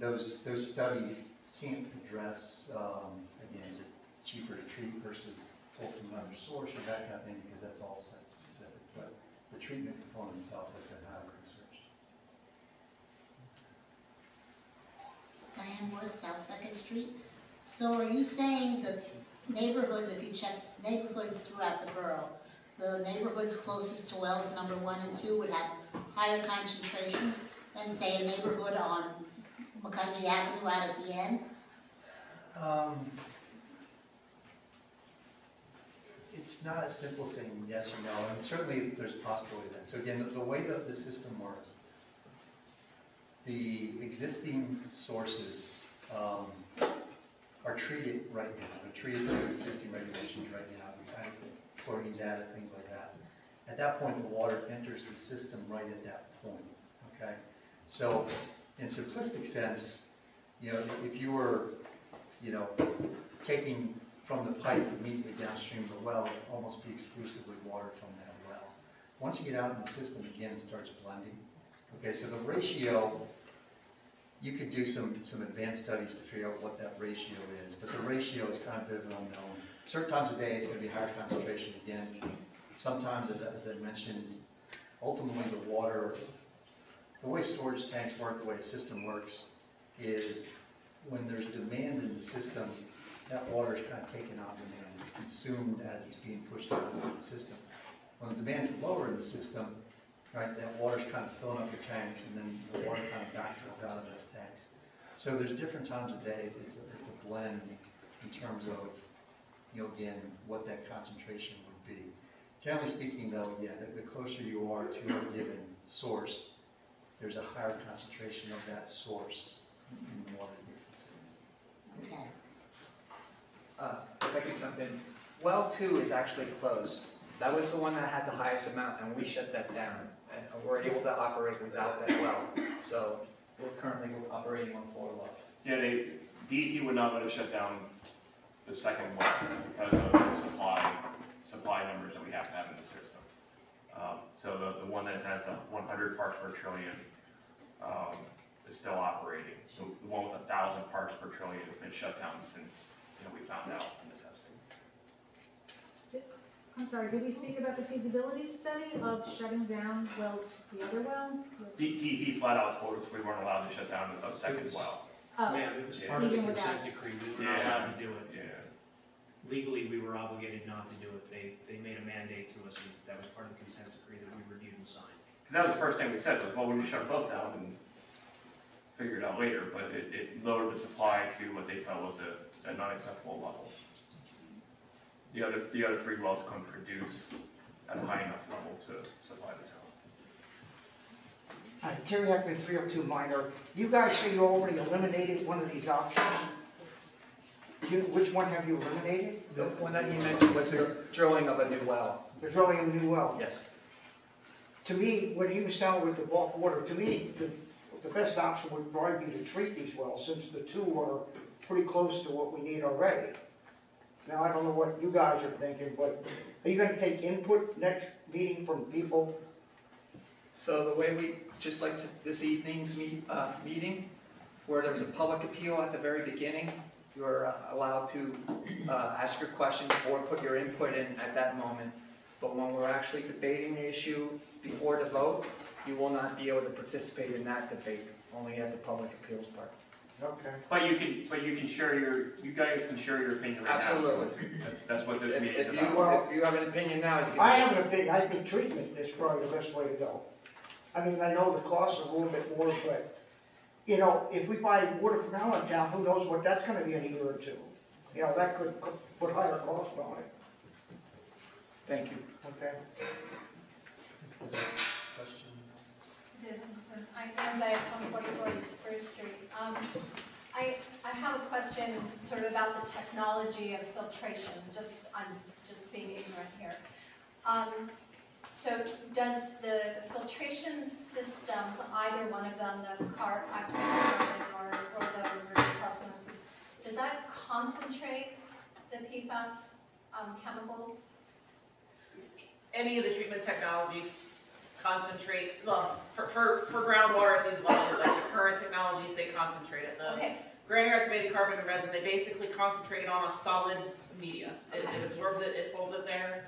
those studies can't address, again, is it cheaper to treat versus pull from another source or that kind of thing, because that's all site specific. But the treatment component itself has been highly researched. Diane Wood, South Second Street. So are you saying that neighborhoods, if you check neighborhoods throughout the borough, the neighborhoods closest to wells number 1 and 2 would have higher concentrations than, say, a neighborhood on McCundy Avenue out at the end? It's not as simple as saying yes or no, and certainly there's a possibility of that. So again, the way that the system works, the existing sources are treated right now. They're treated to existing regulations right now. We kind of chlorines added, things like that. At that point, the water enters the system right at that point. Okay, so in simplistic sense, if you were, taking from the pipe immediately downstream of the well, it would almost be exclusively water from that well. Once you get out in the system, again, it starts blending. Okay, so the ratio, you could do some advanced studies to figure out what that ratio is, but the ratio is kind of a bit of an unknown. Certain times of day, it's going to be higher concentration again. Sometimes, as I mentioned, ultimately the water, the way storage tanks work, the way the system works, is when there's demand in the system, that water is kind of taken on demand. It's consumed as it's being pushed out into the system. When the demand is lower in the system, right, that water's kind of filling up your tanks, and then the water kind of backfills out of those tanks. So there's different times of day. It's a blend in terms of, again, what that concentration would be. Generally speaking, though, yeah, the closer you are to a given source, there's a higher concentration of that source in the water you're consuming. Okay. If I could jump in, well 2 is actually closed. That was the one that had the highest amount, and we shut that down. And we're able to operate without that well. So we're currently operating on 4 wells. Yeah, DEP would not let us shut down the second well because of the supply numbers that we have to have in the system. So the one that has the 100 parts per trillion is still operating. So the one with 1,000 parts per trillion has been shut down since we found out in the testing. I'm sorry, did we speak about the feasibility study of shutting down the other well? DEP flat out told us we weren't allowed to shut down a second well. Oh, Yeah, it was part of the even without. consent decree, we were not allowed to do it. Yeah. legally, we were obligated not to do it. They made a mandate to us, and that was part of the consent decree that we reviewed and signed. Because that was the first thing we said, was, well, we just shut both down and figure it out later, but it lowered the supply to what they felt was a non-acceptable level. The other 3 wells couldn't produce at a high enough level to supply the town. Hi, Terry Heckman, 302 Minor. You guys say you already eliminated one of these options. Which one have you eliminated? The one that you mentioned was the drilling of a new well. The drilling of a new well. Yes. To me, what he was saying with the bulk water, to me, the best option would probably be to treat these wells, since the 2 are pretty close to what we need already. Now, I don't know what you guys are thinking, but are you gonna take input next meeting from people? So the way we, just like this evening's meeting, where there's a public appeal at the very beginning, you're allowed to ask your questions or put your input in at that moment. But when we're actually debating the issue before the vote, you will not be able to participate in that debate, only at the public appeals part. Okay. But you can share you guys can share your opinion right Absolutely. now. That's what this meeting is If about. you have an opinion now, you can. I have an opinion, I think treatment is probably the best way to go. I mean, I know the cost is a little bit more, but, you know, if we buy water from Allentown, who knows what that's gonna be in a year or 2. You know, that could put higher cost on it. Thank you. Okay. Question? I'm Anzai at 144 Spruce Street. I have a question sort of about the technology of filtration, I'm just being ignorant here. So does the filtration systems, either one of them, the activated carbon or the reverse osmosis, does that concentrate the PFAS chemicals? Any of the treatment technologies concentrate, well, for groundwater at these levels, like the current technologies, they concentrate it. The granular activated carbon and resin, they basically concentrate on a solid media. It absorbs it, it holds it there.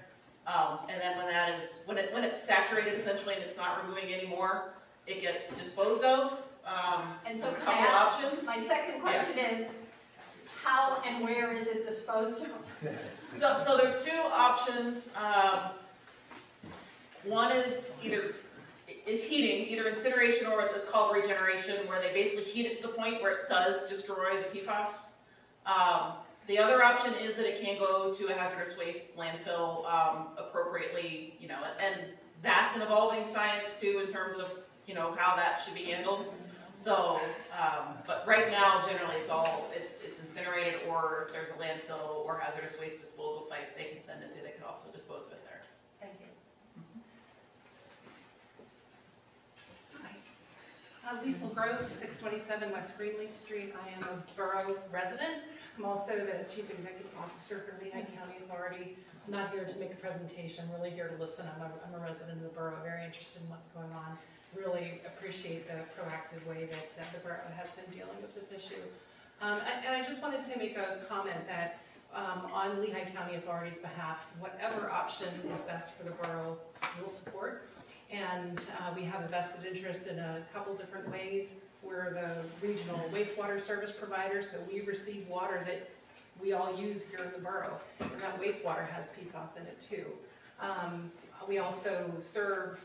And then when that is, when it's saturated essentially and it's not removing anymore, it gets disposed of. And so a can I couple ask, options. my second question is, how and where is it disposed of? So there's 2 options. One is heating, either incineration or what's called regeneration, where they basically heat it to the point where it does destroy the PFAS. The other option is that it can go to a hazardous waste landfill appropriately, you know, and that's an evolving science too in terms of, you know, how that should be handled. So, but right now, generally, it's incinerated, or if there's a landfill or hazardous waste disposal site, they can send it to, they can also dispose of it there. Thank you. Liesl Gross, 627 West Greenleaf Street. I am a borough resident. I'm also the Chief Executive Officer for Lehigh County Authority. I'm not here to make a presentation, I'm really here to listen. I'm a resident of the borough, very interested in what's going on. Really appreciate the proactive way that the borough has been dealing with this issue. And I just wanted to make a comment that on Lehigh County Authority's behalf, whatever option is best for the borough, we'll support. And we have a vested interest in a couple different ways. We're the regional wastewater service provider, so we receive water that we all use here in the borough, and that wastewater has PFAS in it too. We also serve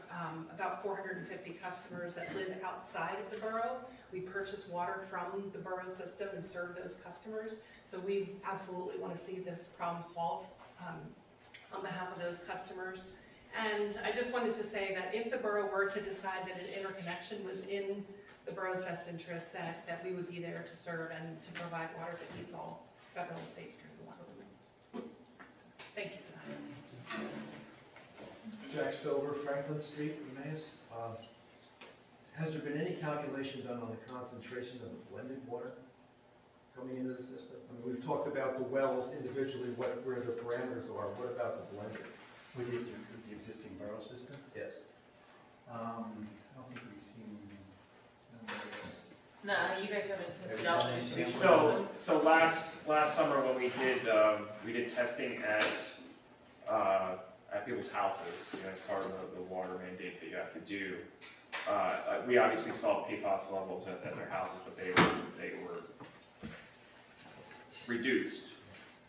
about 450 customers that live outside of the borough. We purchase water from the borough system and serve those customers, so we absolutely want to see this problem solved on behalf of those customers. And I just wanted to say that if the borough were to decide that an interconnection was in the borough's best interest, that we would be there to serve and to provide water that meets all federal and state drinking water limits. Thank you for that. Jack Stover, Franklin Street, Emmaus. Has there been any calculation done on the concentration of the blended water coming into the system? I mean, we've talked about the wells individually, where the parameters are. What about the blended? With the existing borough system? Yes. I don't think we've seen. No, you guys haven't tested out the distribution system. So last summer when we did testing at people's houses, you know, as part of the water mandates that you have to do. We obviously saw PFAS levels at their houses, but they were reduced.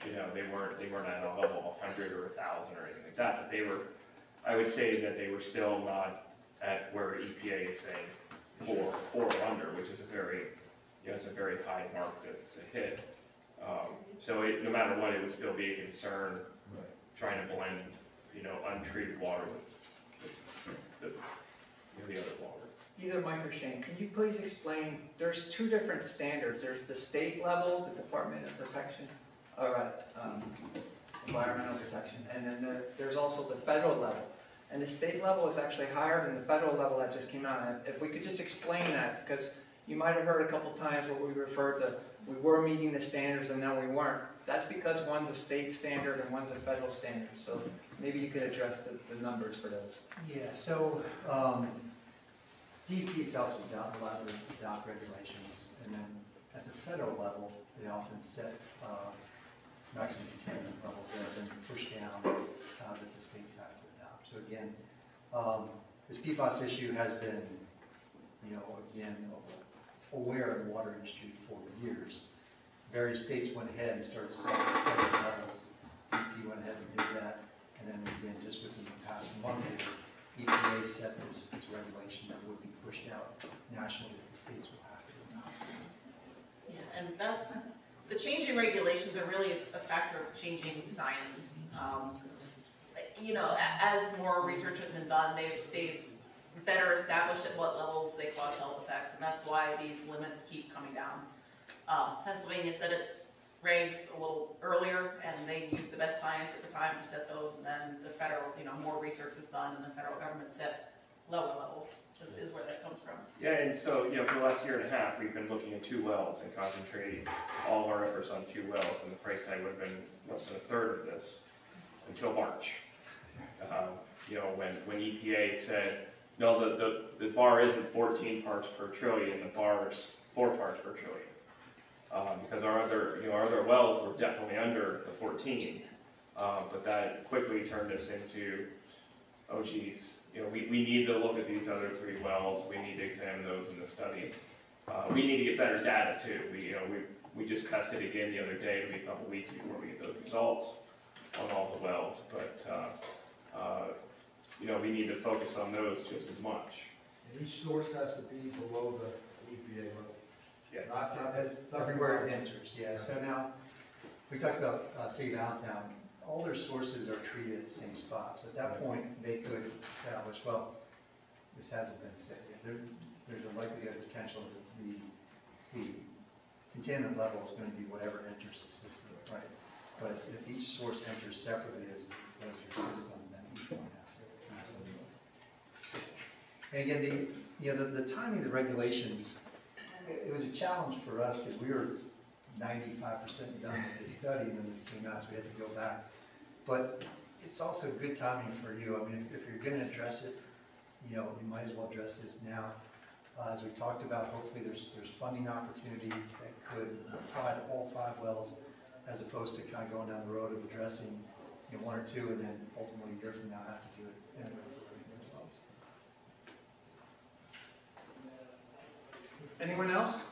You know, they weren't at a level of 100 or 1,000 or anything like that, but they were, I would say that they were still not at where EPA is saying 4 or under, which is a very, it's a very high mark to hit. So no matter what, it would still be a concern trying to blend, untreated water with the other water. Either Mike or Shane, can you please explain, there's two different standards. There's the state level, the Department of Protection, Environmental Protection, and then there's also the federal level. And the state level is actually higher than the federal level that just came out. If we could just explain that, because you might have heard a couple times what we referred to, we were meeting the standards and then we weren't. That's because one's a state standard and one's a federal standard. So maybe you could address the numbers for those. Yeah, so DEP itself is a lot of adopt regulations, and then at the federal level, they often set maximum contaminant levels that have been pushed down that the states have to adopt. So again, this PFAS issue has been, aware of the water industry for years. Various states went ahead and started setting levels. DEP went ahead and did that, and then again, just within the past month, EPA set this regulation that would be pushed out nationally that the states will have to adopt. Yeah, and the changing regulations are really a factor of changing science. As more research has been done, they've better established at what levels they cause health effects, and that's why these limits keep coming down. Pennsylvania set its regs a little earlier, and they used the best science at the time to set those, and then the federal, more research was done, and the federal government set lower levels, is where that comes from. Yeah, and so, for the last year and a half, we've been looking at 2 wells and concentrating all of our efforts on 2 wells, and the price tag would have been less than a third of this until March. When EPA said, no, the bar isn't 14 parts per trillion, the bar is 4 parts per trillion. Because our other wells were definitely under the 14, but that quickly turned us into, oh geez, we need to look at these other 3 wells. We need to examine those in the study. We need to get better data too. We just tested again the other day, maybe a couple weeks before we get those results on all the wells. But we need to focus on those just as much. And each source has to be below the EPA level. Yes. Not everywhere it enters, yeah. So now, we talked about City of Allentown. All their sources are treated at the same spot. So at that point, they could establish, well, this hasn't been said yet. There's a likelihood potential that the contaminant level is going to be whatever enters the system, right? But if each source enters separately as your system, then each one has to. And again, the timing of the regulations, it was a challenge for us because we were 95% done with this study when this came out, so we had to go back. But it's also good timing for you. I mean, if you're going to address it, you might as well address this now. As we talked about, hopefully there's funding opportunities that could apply to all 5 wells, as opposed to kind of going down the road of addressing 1 or 2, and then ultimately a year from now have to do it anyway for those wells. Anyone else?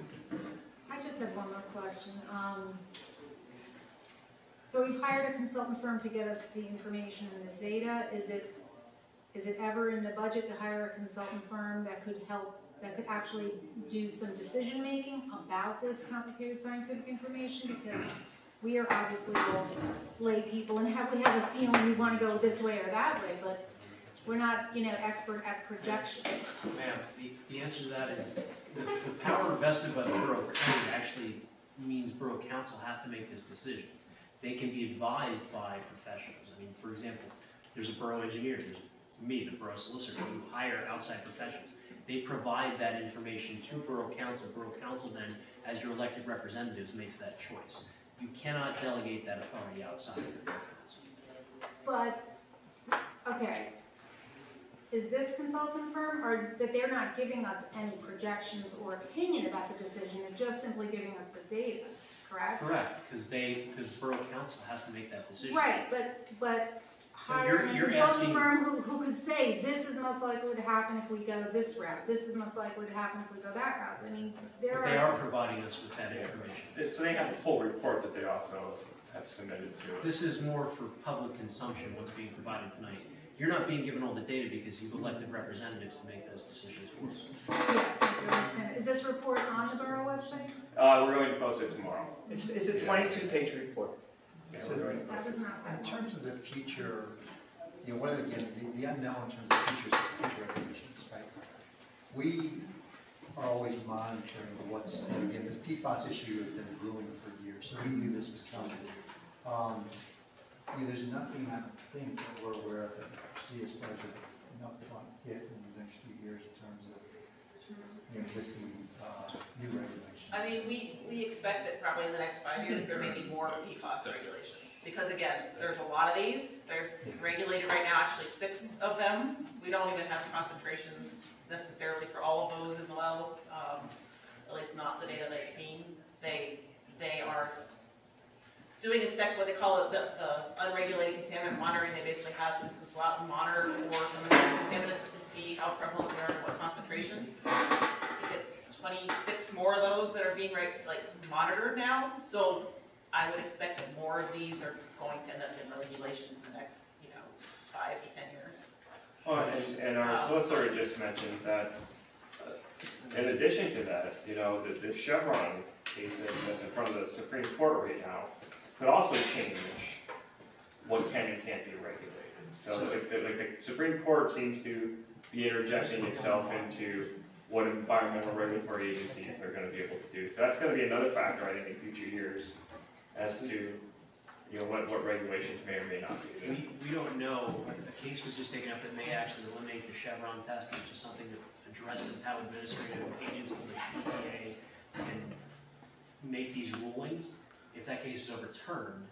I just have one more question. So we've hired a consultant firm to get us the information and the data. Is it ever in the budget to hire a consultant firm that could help, that could actually do some decision making about this complicated scientific information? Because we are obviously all lay people and we have a feeling we want to go this way or that way, but we're not, expert at projections. Ma'am, the answer to that is the power vested by the Borough Code actually means Borough Council has to make this decision. They can be advised by professionals. I mean, for example, there's a borough engineer, there's me, the borough solicitor, who hire outside professionals. They provide that information to Borough Council. Borough Council then, as your elected representatives, makes that choice. You cannot delegate that authority outside of the Borough Council. But, okay, is this consultant firm, or that they're not giving us any projections or opinion about the decision, they're just simply giving us the data, correct? Correct, because Borough Council has to make that decision. Right, but hiring a consultant firm who could say, this is most likely to happen if we go this route, this is most likely to happen if we go that route. I mean, But they are providing us with that information. So they have a full report that they also that's submitted to it. This is more for public consumption, what's being provided tonight. You're not being given all the data because you've elected representatives to make those decisions for you. Yes, I understand. Is this report on the borough website? We're going to post it tomorrow. It's a 22-page report. Yeah, So, we're going to post That it. was not. in terms of the future, you know, one of the, again, the unknown in terms of the future regulations, right? We are always monitoring what's, and again, this PFAS issue has been brewing for years, so we knew this was coming. You know, there's nothing, I think, that we're aware of that we see as far as an upfront hit in the next few years in terms of the existing, new regulations. I mean, we expect that probably in the next 5 years, there may be more PFAS regulations. Because again, there's a lot of these, they're regulated right now, actually 6 of them. We don't even have concentrations necessarily for all of those in the wells, at least not the data that I've seen. They are doing what they call it, the unregulated contaminant monitoring. They basically have systems go out and monitor for some of these contaminants to see how prevalent they are and what concentrations. I think it's 26 more of those that are being monitored now. So I would expect that more of these are going to end up in regulations in the next, 5 to 10 years. Oh, and our solicitor just mentioned that, in addition to that, the Chevron case that's in front of the Supreme Court right now could also change what can and can't be regulated. So, the Supreme Court seems to be interjecting itself into what environmental regulatory agencies are going to be able to do. So that's going to be another factor, I think, in future years as to what regulations may or may not be. We don't know, a case was just taken up that may actually eliminate the Chevron test, which is something that addresses how administrative agencies like the EPA can make these rulings. If that case is overturned,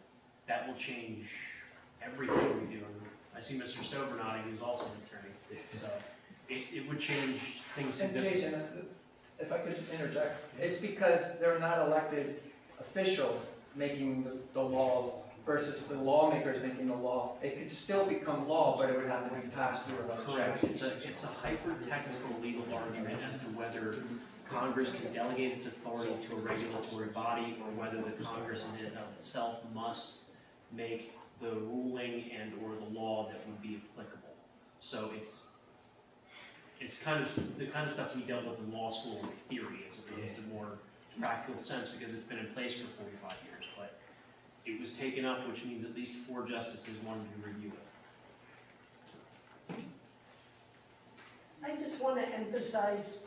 that will change everything we do. And I see Mr. Stover nodding, who's also an attorney. So it would change things And significantly. Jason, if I could interject, it's because they're not elected officials making the laws versus the lawmakers making the law. It could still become law, but it would have to be passed through a Correct. legislature. It's a hyper-technical legal argument as to whether Congress can delegate its authority to a regulatory body or whether the Congress in and of itself must make the ruling and or the law that would be applicable. So it's kind of the kind of stuff we dealt with in law school in theory as opposed to more practical sense because it's been in place for 45 years. But it was taken up, which means at least 4 justices wanted to review it. I just want to emphasize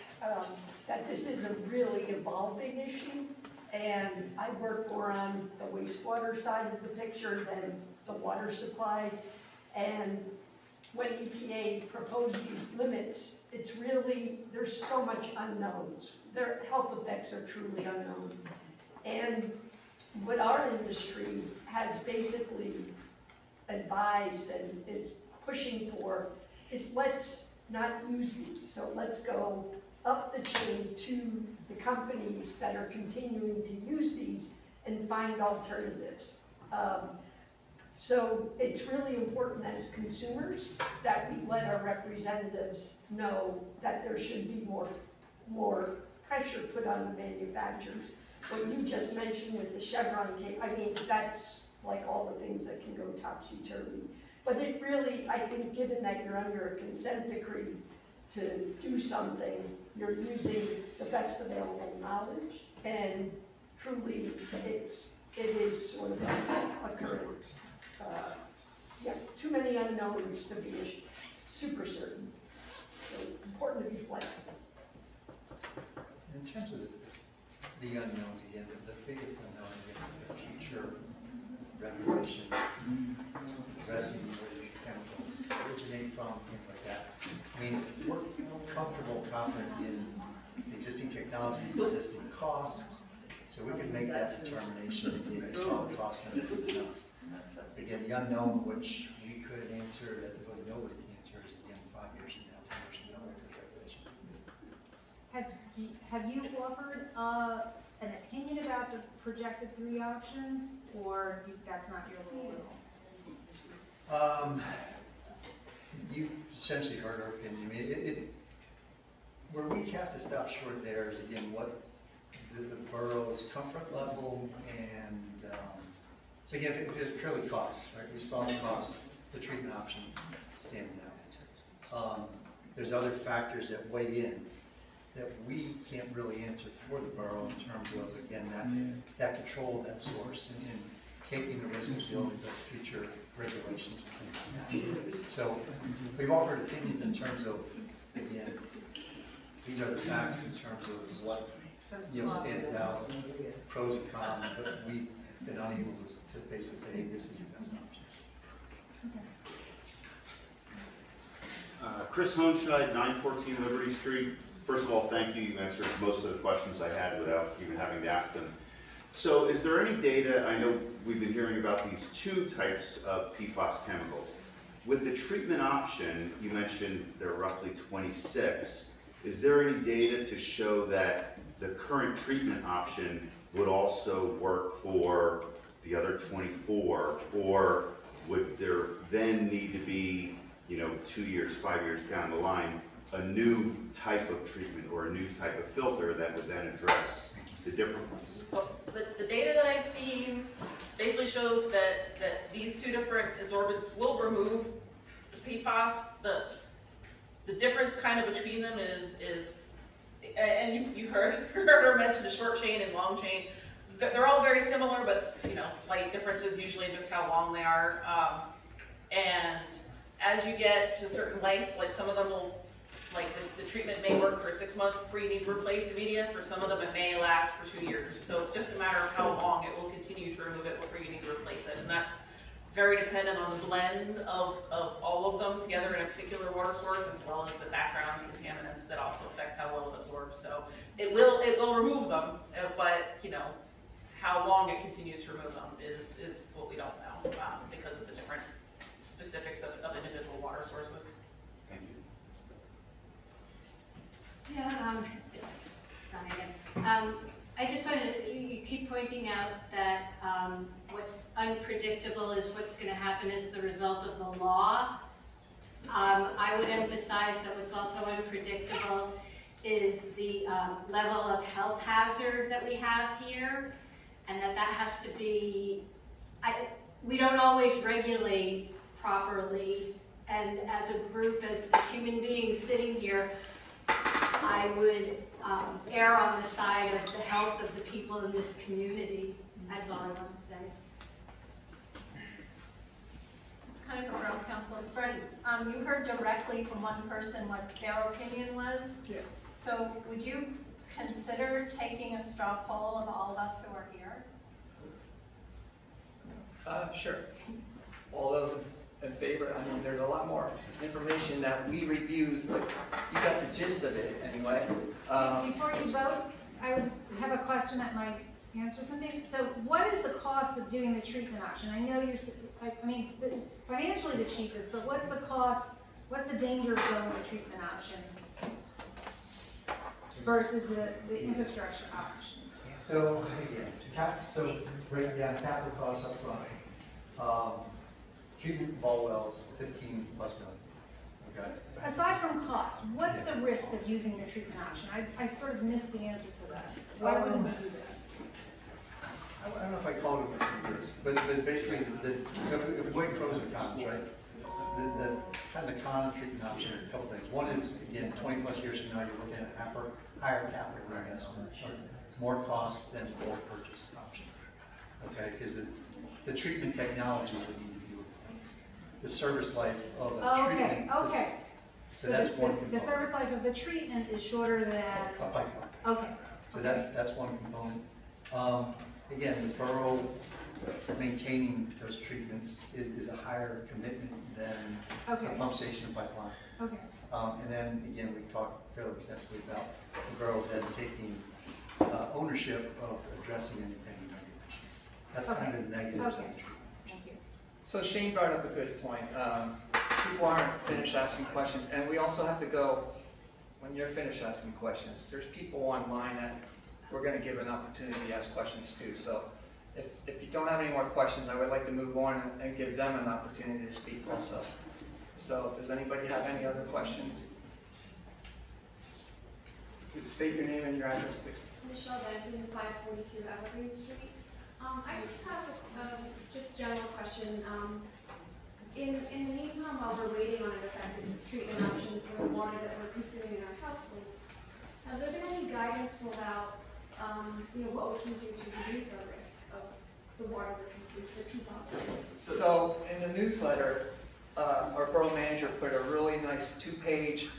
that this is a really evolving issue, and I work more on the wastewater side of the picture than the water supply. And when EPA proposed these limits, it's really, there's so much unknowns. Their health effects are truly unknown. And what our industry has basically advised and is pushing for is let's not use these. So let's go up the chain to the companies that are continuing to use these and find alternatives. So it's really important as consumers that we let our representatives know that there should be more pressure put on the manufacturers. What you just mentioned with the Chevron case, I mean, that's like all the things that can go topsy-turvy. But it really, I think, given that you're under a consent decree to do something, you're using the best available knowledge, and truly, it is sort of a current, too many unknowns to be super certain. So it's important to be flexible. In terms of the unknowns, again, the biggest unknown is the future regulation addressing where these chemicals originate from, things like that. I mean, we're comfortable, confident in existing technology, existing costs, so we can make that determination and give a solid cost benefit analysis. Again, the unknown, which we could answer, that really nobody can answer, is again 5 years from now, 10 years from now, what the regulation will be. Have you offered an opinion about the projected 3 options, or that's not your role at all? You essentially heard our opinion. I mean, where we have to stop short there is, again, what the borough's comfort level and So again, if it's purely cost, right, we saw the cost, the treatment option stands out. There's other factors that weigh in that we can't really answer for the borough in terms of, again, that control of that source and taking the risk of dealing with future regulations and things like that. So we've offered opinions in terms of, again, these are the facts in terms of what stands out, pros and cons, but we've been unable to basically say, hey, this is your best option. Chris Hohenscheid, 914 Liberty Street. First of all, thank you. You answered most of the questions I had without even having to ask them. So is there any data, I know we've been hearing about these two types of PFAS chemicals. With the treatment option, you mentioned there are roughly 26. Is there any data to show that the current treatment option would also work for the other 24? Or would there then need to be, 2 years, 5 years down the line, a new type of treatment or a new type of filter that would then address the different ones? So the data that I've seen basically shows that these two different adsorbents will remove the PFAS. The difference kind of between them is and you heard her mention the short chain and long chain. They're all very similar, but slight differences usually in just how long they are. And as you get to certain lengths, like some of them will, like the treatment may work for 6 months before you need to replace the media. For some of them, it may last for 2 years. So it's just a matter of how long it will continue to remove it before you need to replace it. And that's very dependent on the blend of all of them together in a particular water source, as well as the background contaminants that also affects how well it absorbs. So it will remove them, but how long it continues to remove them is what we don't know because of the different specifics of individual water sources. Thank you. Yeah, it's Donna again. I just wanted to, you keep pointing out that what's unpredictable is what's going to happen as the result of the law. I would emphasize that what's also unpredictable is the level of health hazard that we have here, and that has to be, we don't always regulate properly, and as a group, as human beings sitting here, I would err on the side of the health of the people in this community. That's all I want to say. It's kind of a Borough Council. Brent, you heard directly from one person what their opinion was. Yeah. So would you consider taking a straw poll of all of us who are here? Sure. All those in favor, there's a lot more information that we reviewed, but you got the gist of it anyway. Before you vote, I would have a question that might answer something. So what is the cost of doing the treatment option? I know it's financially the cheapest, but what's the cost, what's the danger of going with the treatment option versus the infrastructure option? So, again, break down capital costs up front. Treatment of all wells, 15 plus million. Okay. Aside from cost, what's the risk of using the treatment option? I sort of missed the answer to that. Why wouldn't we do that? I don't know if I call it a risk, but basically, so if we weigh pros and cons, right? The kind of the con of treatment option are a couple things. One is, again, 20 plus years from now, you're looking at higher capital investment, more cost than the purchase option. Okay, because the treatment technologies would need to be replaced. The service life of the treatment. Okay. So that's one The component. service life of the treatment is shorter than. A pipeline. Okay. So that's one component. Again, the borough maintaining those treatments is a higher commitment than a pump station and pipeline. Okay. And then again, we talked fairly extensively about the borough then taking ownership of addressing any pending regulations. That's kind of the negatives of the treatment. Thank you. So Shane brought up a good point. People aren't finished asking questions, and we also have to go, when you're finished asking questions, there's people online that we're going to give an opportunity to ask questions to. So if you don't have any more questions, I would like to move on and give them an opportunity to speak also. So does anybody have any other questions? State your name and your address, please. Michelle Benton, 542 Evergreen Street. I just have a just general question. In the meantime, while we're waiting on an effective treatment option for the water that we're consuming in our households, has there been any guidance about, what we can do to reduce the risk of the water we're consuming, the PFAS? So in the newsletter, our borough manager put a really nice 2-page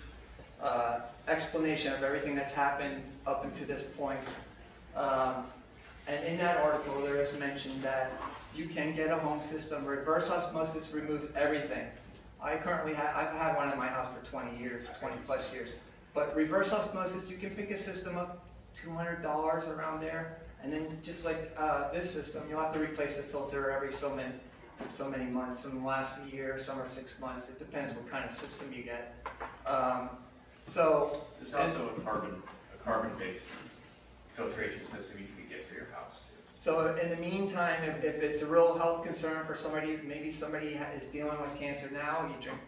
explanation of everything that's happened up until this point. And in that article, there is mentioned that you can get a home system. Reverse osmosis removes everything. I've had one in my house for 20 years, 20 plus years. But reverse osmosis, you can pick a system up, $200 around there. And then just like this system, you'll have to replace the filter every so many months. Some last a year, some are 6 months. It depends what kind of system you get. There's also a carbon-based filtration system you can get for your house too. So in the meantime, if it's a real health concern for somebody, maybe somebody is dealing with cancer now, you drink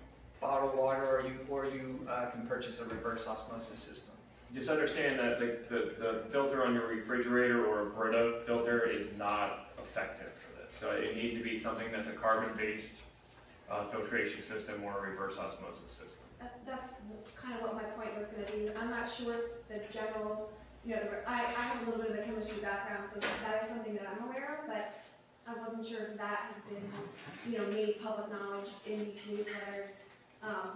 bottled water, or you can purchase a reverse osmosis system. Just understand that the filter on your refrigerator or a Brita filter is not effective for this. So it needs to be something that's a carbon-based filtration system or a reverse osmosis system. That's kind of what my point was going to be. I'm not sure the general, I have a little bit of a chemistry background, so that is something that I'm aware of, but I wasn't sure if that has been, made public knowledge in these newsletters,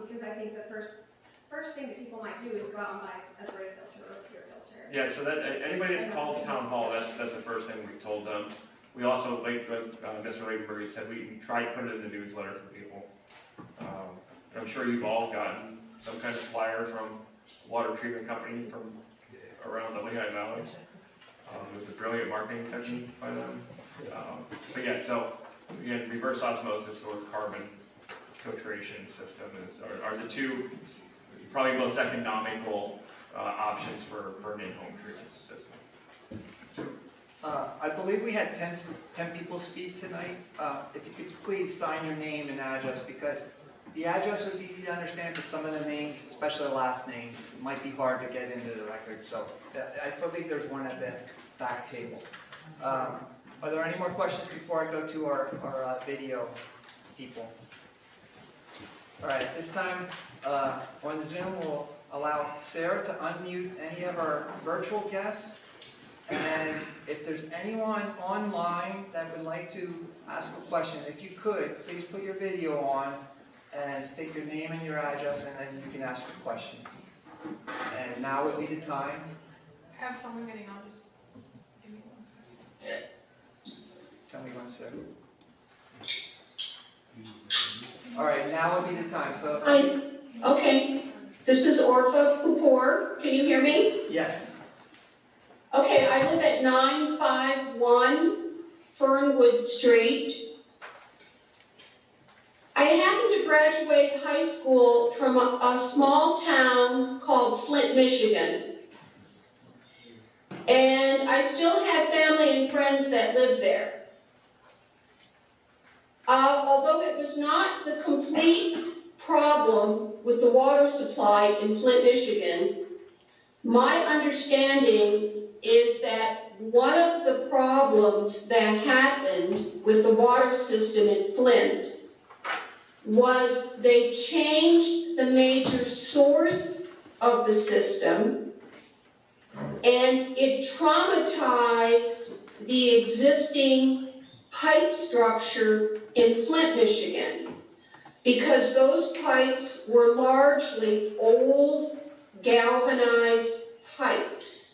because I think the first thing that people might do is go out and buy a Brita filter or a pure filter. Yeah, so that anybody that's called town hall, that's the first thing we've told them. We also, like Mr. Lavenberg said, we try to put it in the newsletter for people. I'm sure you've all gotten some kind of flyer from a water treatment company from around the Lehigh Valley. It was a brilliant marketing technique by them. But yeah, so again, reverse osmosis or carbon filtration system are the two probably most economical options for an in-home treatment system. I believe we had 10 people speak tonight. If you could please sign your name and address, because the address was easy to understand, but some of the names, especially the last names, might be hard to get into the record. So I believe there's one at the back table. Are there any more questions before I go to our video people? All right, at this time on Zoom, we'll allow Sarah to unmute any of our virtual guests. And if there's anyone online that would like to ask a question, if you could, please put your video on and state your name and your address, and then you can ask your question. And now would be the time. I have someone getting on, just give me 1 second. Tell me 1 second. All right, now would be the time. So. Okay, this is Orpha Kapoor. Can you hear me? Yes. Okay, I live at 951 Fernwood Street. I happened to graduate high school from a small town called Flint, Michigan. And I still have family and friends that live there. Although it was not the complete problem with the water supply in Flint, Michigan, my understanding is that one of the problems that happened with the water system in Flint was they changed the major source of the system, and it traumatized the existing pipe structure in Flint, Michigan, because those pipes were largely old galvanized pipes.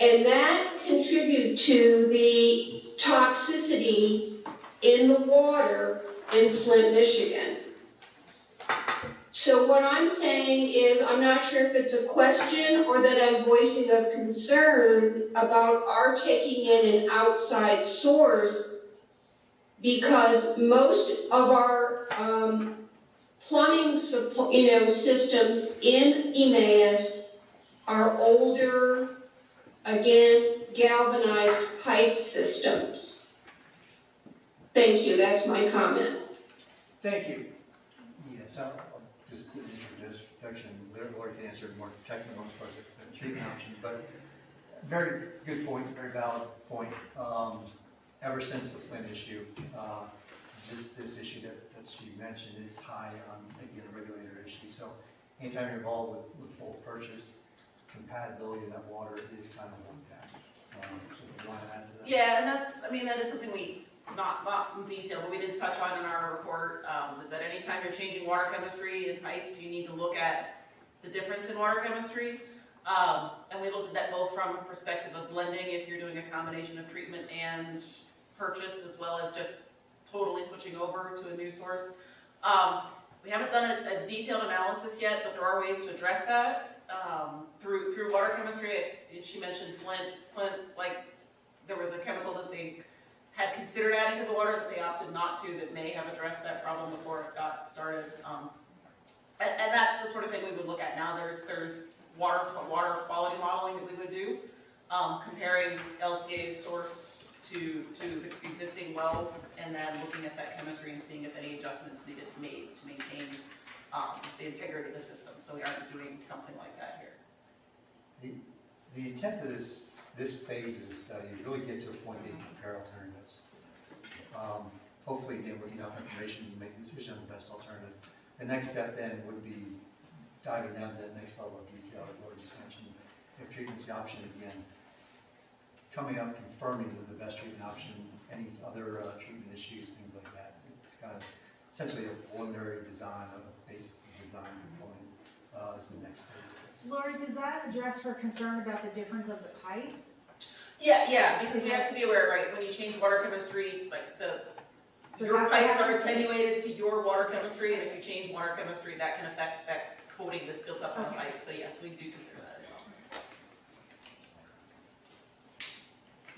And that contributed to the toxicity in the water in Flint, Michigan. So what I'm saying is, I'm not sure if it's a question or that I'm voicing a concern about our taking in an outside source, because most of our plumbing systems in Emmaus are older, again, galvanized pipe systems. Thank you, that's my comment. Thank you. Yes, I'll just introduce section. Lori can answer more technical as far as the treatment option, but Very good point, very valid point. Ever since the Flint issue, just this issue that she mentioned is high on, again, a regulator issue. So anytime you're involved with bulk purchase, compatibility of that water is kind of one thing. So if you want to add to that? Yeah, and that is something we, not in detail, but we did touch on in our report, is that anytime you're changing water chemistry in pipes, you need to look at the difference in water chemistry. And we looked at that both from a perspective of blending, if you're doing a combination of treatment and purchase, as well as just totally switching over to a new source. We haven't done a detailed analysis yet, but there are ways to address that through water chemistry. She mentioned Flint, like there was a chemical that they had considered adding to the water that they opted not to, that may have addressed that problem before it got started. And that's the sort of thing we would look at now. There's water quality modeling that we would do, comparing LCA's source to the existing wells, and then looking at that chemistry and seeing if any adjustments needed to be made to maintain the integrity of the system. So we aren't doing something like that here. The intent of this phase of the study is really get to a point that you can compare alternatives. Hopefully, again, with enough information, you make a decision on the best alternative. The next step then would be diving down to that next level of detail that Laura just mentioned. If treatment's the option, again, coming up, confirming that the best treatment option, any other treatment issues, things like that. It's kind of essentially a preliminary design of a basis of design component is the next phase. Laura, does that address her concern about the difference of the pipes? Yeah, because we have to be aware, right, when you change water chemistry, like your pipes are attenuated to your water chemistry, and if you change water chemistry, that can affect that coating that's built up on the pipe. So yes, we do consider that as well.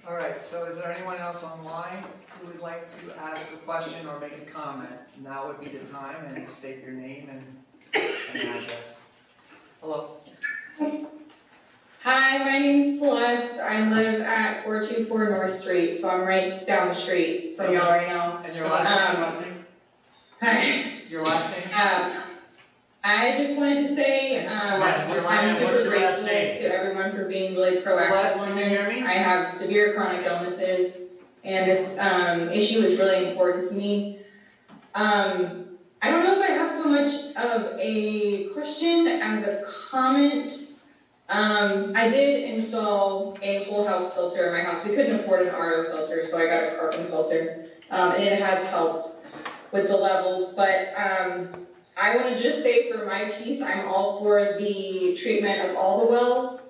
All right, so is there anyone else online who would like to ask a question or make a comment? Now would be the time, and state your name and address. Hello. Hi, my name's Celeste. I live at 424 North Street, so I'm right down the street from y'all right now. And your last name? Hi. Your last name? I just wanted to say I'm super grateful to everyone for being really proactive on this. I have severe chronic illnesses, and this issue is really important to me. I don't know if I have so much of a question as a comment. I did install a whole house filter in my house. We couldn't afford an RO filter, so I got a carbon filter, and it has helped with the levels, but I want to just say for my piece, I'm all for the treatment of all the wells,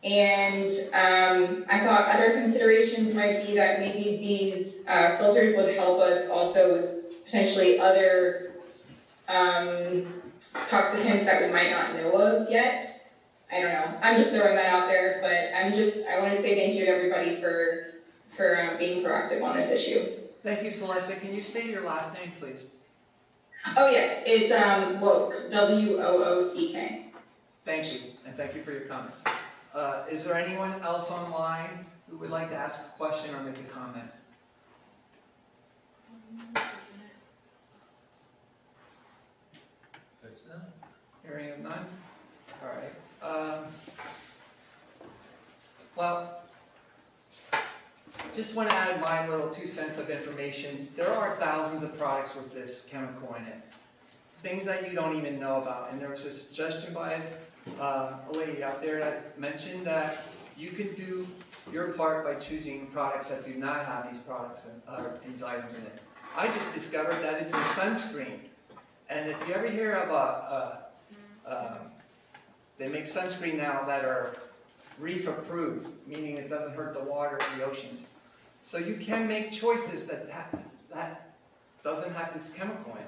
and I thought other considerations might be that maybe these filters would help us also with potentially other toxicants that we might not know of yet. I don't know. I'm just throwing that out there, but I want to say thank you to everybody for being proactive on this issue. Thank you, Celeste. Can you state your last name, please? Oh yes, it's Woock, W-O-O-C-K. Thank you, and thank you for your comments. Is there anyone else online who would like to ask a question or make a comment? Hearing of none? All right. Well, just want to add my little 2 cents of information. There are thousands of products with this chemical in it. Things that you don't even know about. And there was a suggestion by a lady out there that mentioned that you can do your part by choosing products that do not have these products or these items in it. I just discovered that it's in sunscreen. And if you ever hear of they make sunscreen now that are reef approved, meaning it doesn't hurt the water or the oceans. So you can make choices that doesn't have this chemical in.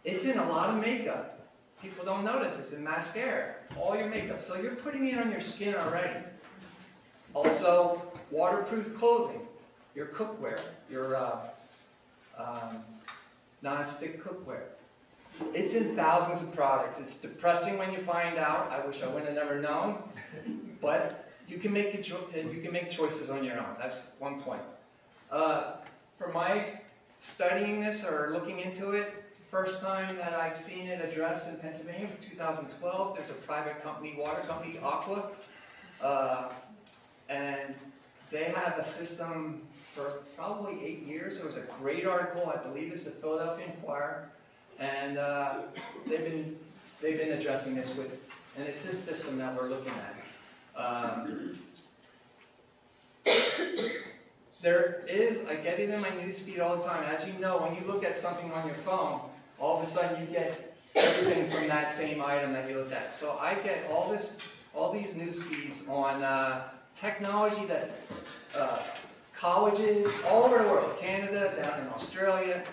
It's in a lot of makeup. People don't notice. It's in mascara, all your makeup. So you're putting it on your skin already. Also, waterproof clothing, your cookware, your non-stick cookware. It's in thousands of products. It's depressing when you find out. I wish I would have never known. But you can make choices on your own. That's one point. For my studying this or looking into it, the first time that I've seen it addressed in Pennsylvania was 2012. There's a private company, water company, Aqua. and they have a system for probably 8 years. There was a great article, I believe it's the Philadelphia Inquirer, and they've been addressing this with, and it's this system that we're looking at. There is, I get it in my newsfeed all the time. As you know, when you look at something on your phone, all of a sudden you get everything from that same item that you looked at. So I get all these news feeds on technology that colleges all over the world, Canada, down in Australia.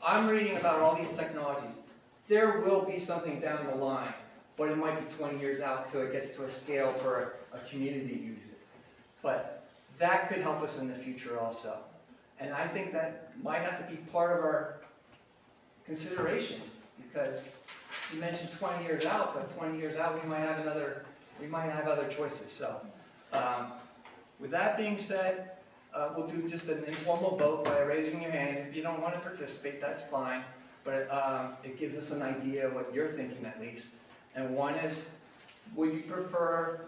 I'm reading about all these technologies. There will be something down the line, but it might be 20 years out until it gets to a scale for a community to use it. But that could help us in the future also. And I think that might have to be part of our consideration, because you mentioned 20 years out, but 20 years out we might have other choices. So with that being said, we'll do just an informal vote by raising your hand. If you don't want to participate, that's fine, but it gives us an idea of what you're thinking at least. And one is, would you prefer,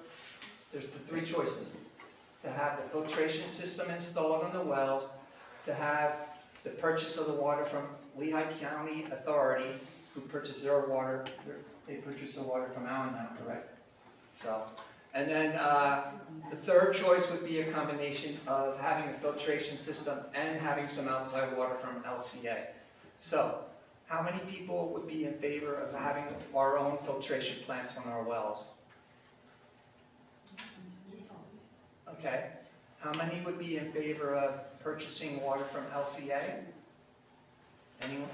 there's the three choices: to have the filtration system installed on the wells, to have the purchase of the water from Lehigh County Authority, who purchase their water, they purchase the water from Allentown, correct? So, and then the third choice would be a combination of having a filtration system and having some outside water from LCA. So, how many people would be in favor of having our own filtration plants on our wells? Okay. How many would be in favor of purchasing water from LCA? Anyone?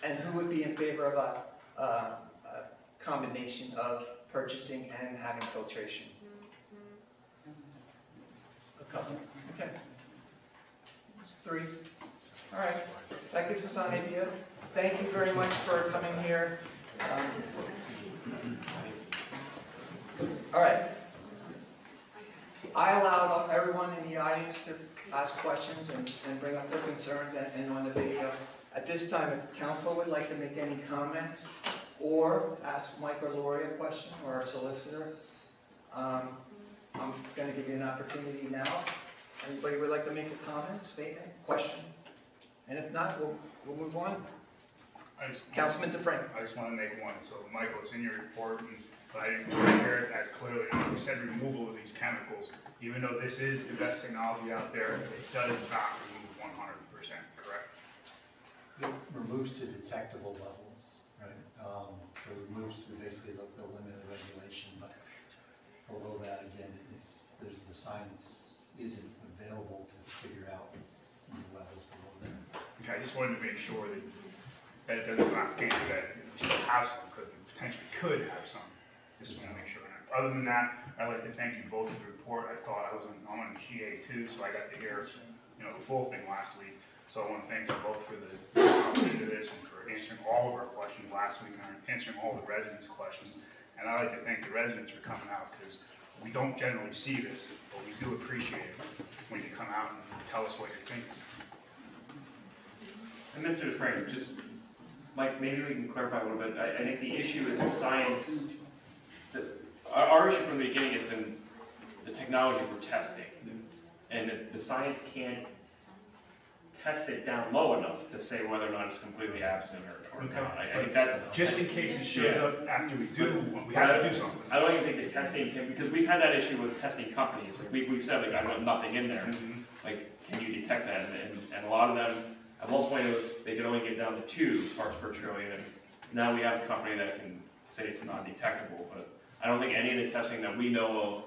And who would be in favor of a combination of purchasing and having filtration? A couple. Okay. 3. All right. That gives us an idea. Thank you very much for coming here. All right. I allowed everyone in the audience to ask questions and bring up their concerns and on the video. At this time, if council would like to make any comments or ask Mike or Lori a question, or our solicitor, I'm going to give you an opportunity now. Anybody would like to make a comment, statement, question? And if not, we'll move on. Councilman DeFrank. I just want to make one. So, Michael, it's in your report, but I didn't hear it as clearly. You said removal of these chemicals. Even though this is the best technology out there, it does not remove 100%, correct? It removes to detectable levels, right? So it removes to basically the limit of regulation, but below that, again, the science isn't available to figure out the levels below that. Okay, I just wanted to make sure that it doesn't not case that we still have some, because we potentially could have some. Just want to make sure. Other than that, I'd like to thank you both for the report. I thought I'm on GA too, so I got to hear the full thing last week. So I want to thank you both for the into this and for answering all of our questions last week and answering all the residents' questions. And I'd like to thank the residents for coming out, because we don't generally see this, but we do appreciate it when you come out and tell us what you're thinking. And Mr. DeFrank, just, Mike, maybe we can clarify a little bit. I think the issue is the science. Our issue from the beginning has been the technology for testing. And the science can't test it down low enough to say whether or not it's completely absent or not. I think that's just in case it shows up after we do, we have to do something. I don't even think the testing can, because we've had that issue with testing companies. Like we've said, like, I want nothing in there. Like, can you detect that? And a lot of them, at one point, they could only get down to 2 parts per trillion. And now we have a company that can say it's non-detectable. But I don't think any of the testing that we know of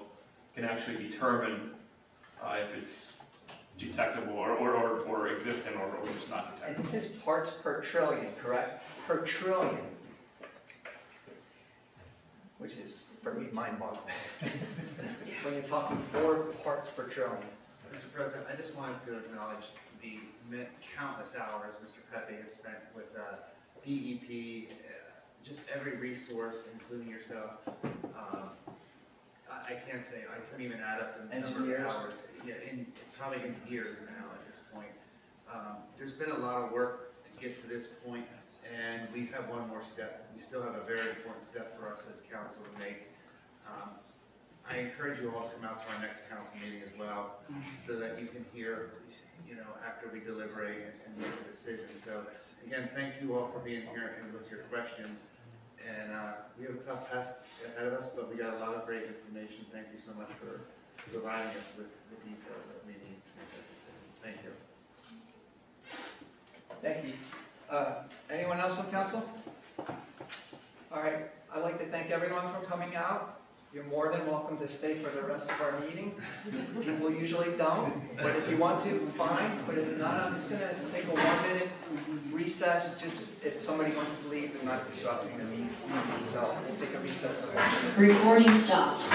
can actually determine if it's detectable or existent or just not detectable. And this is parts per trillion, correct? Per trillion. Which is, for me, mind-boggling. When you're talking 4 parts per trillion. Mr. President, I just wanted to acknowledge the countless hours Mr. Pepe has spent with DEP, just every resource, including yourself. I can't say, I couldn't even add up the number of hours. Yeah, probably in years now at this point. There's been a lot of work to get to this point, and we have one more step. We still have a very important step for us as council to make. I encourage you all to come out to our next council meeting as well, so that you can hear, after we deliberate and make a decision. So again, thank you all for being here and with your questions. And we have a tough task ahead of us, but we got a lot of great information. Thank you so much for providing us with the details that we need to make that decision. Thank you. Thank you. Anyone else on council? All right, I'd like to thank everyone for coming out. You're more than welcome to stay for the rest of our meeting. People usually don't, but if you want to, fine. But if not, I'm just gonna take a 1-minute recess, just if somebody wants to leave and not disrupting the meeting. So we'll take a recess. Recording stopped.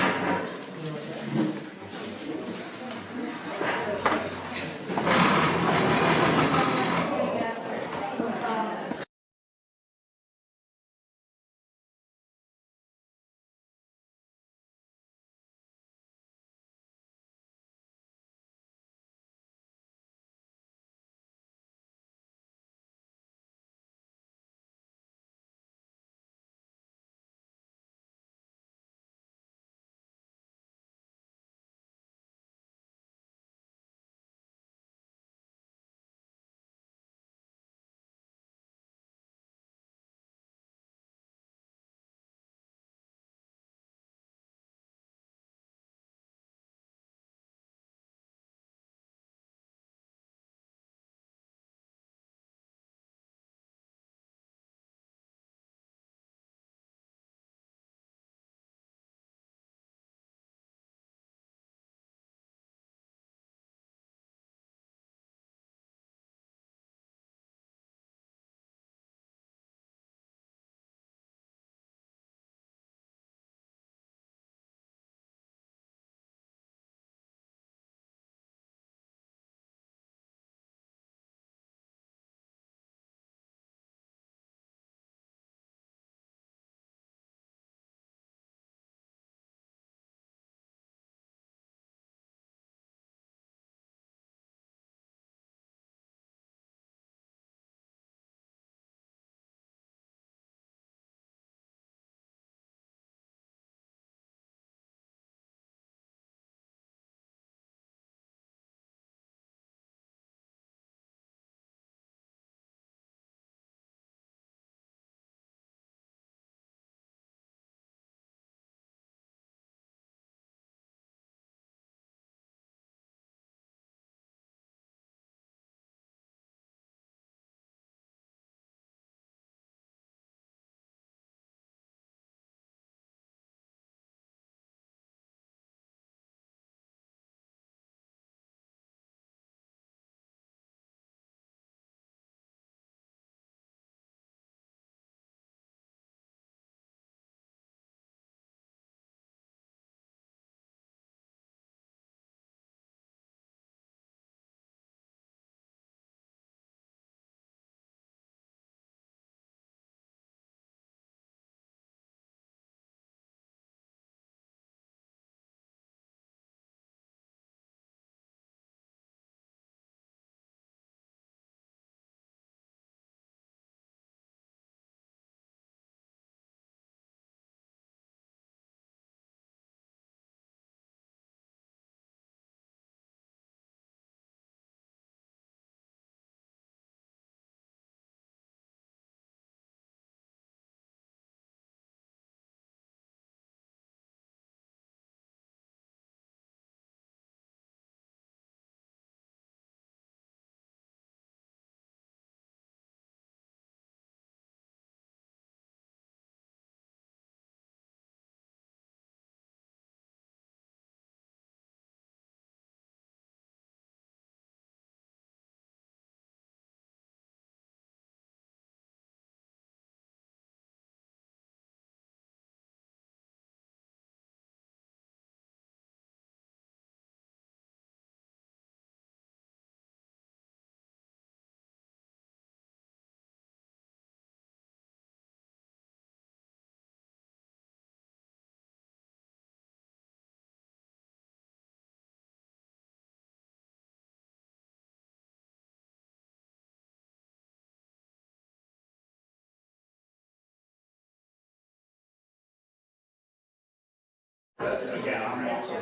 Again, I'm also.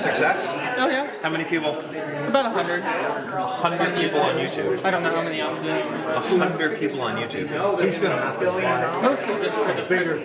Success? Oh, yeah. How many people? About 100. 100 people on YouTube. I don't know how many on there. 100 people on YouTube. He's going to have to buy mostly just for the bigger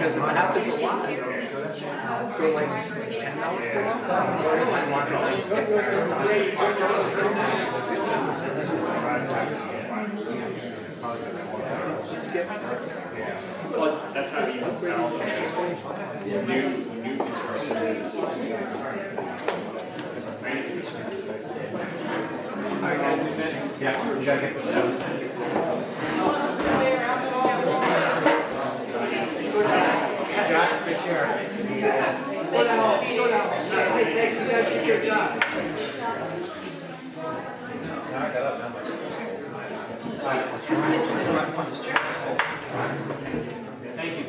Because it happens a lot. For like 10 hours for a long time. I still might want Well, that's not even new construction. Alright guys, yeah, we gotta get this. Jack, take care. Go down. Hey, thank you guys did your job. Thank you.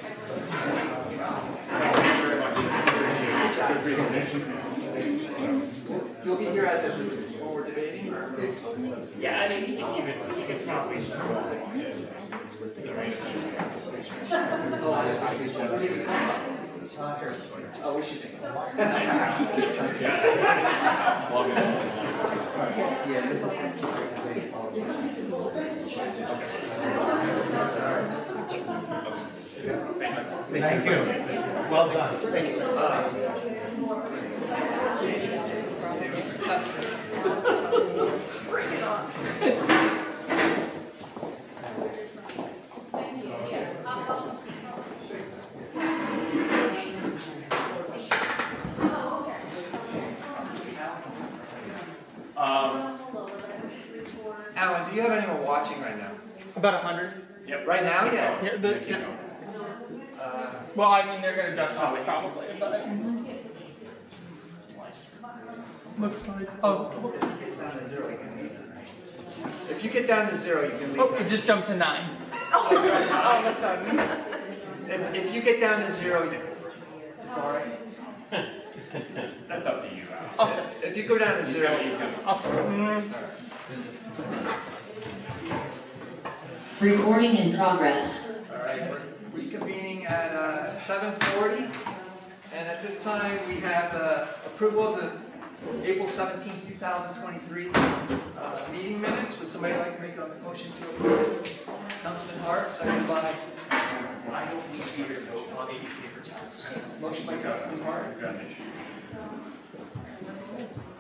You'll be here as when we're debating, or? Yeah, I mean, you can probably. Oh, we should sing. Thank you. Well done. Thank you. Bring it on. Alan, do you have anyone watching right now? About 100. Yep. Right now, yeah. Yeah. Well, I mean, they're gonna adjust probably, but. Looks like. Oh. If you get down to zero, you can leave. Oh, it just jumped to 9. Oh, that's not. If you get down to zero, sorry. That's up to you, Al. Awesome. If you go down to zero, you can. Awesome. Recording in progress. All right, we're reconvening at 7:40, and at this time we have approval of the April 17, 2023 meeting minutes. Would somebody like to make a motion to approve? Councilman Hart, seconded by. I don't need to be here to vote on any paper towels. Motion by Councilman Hart.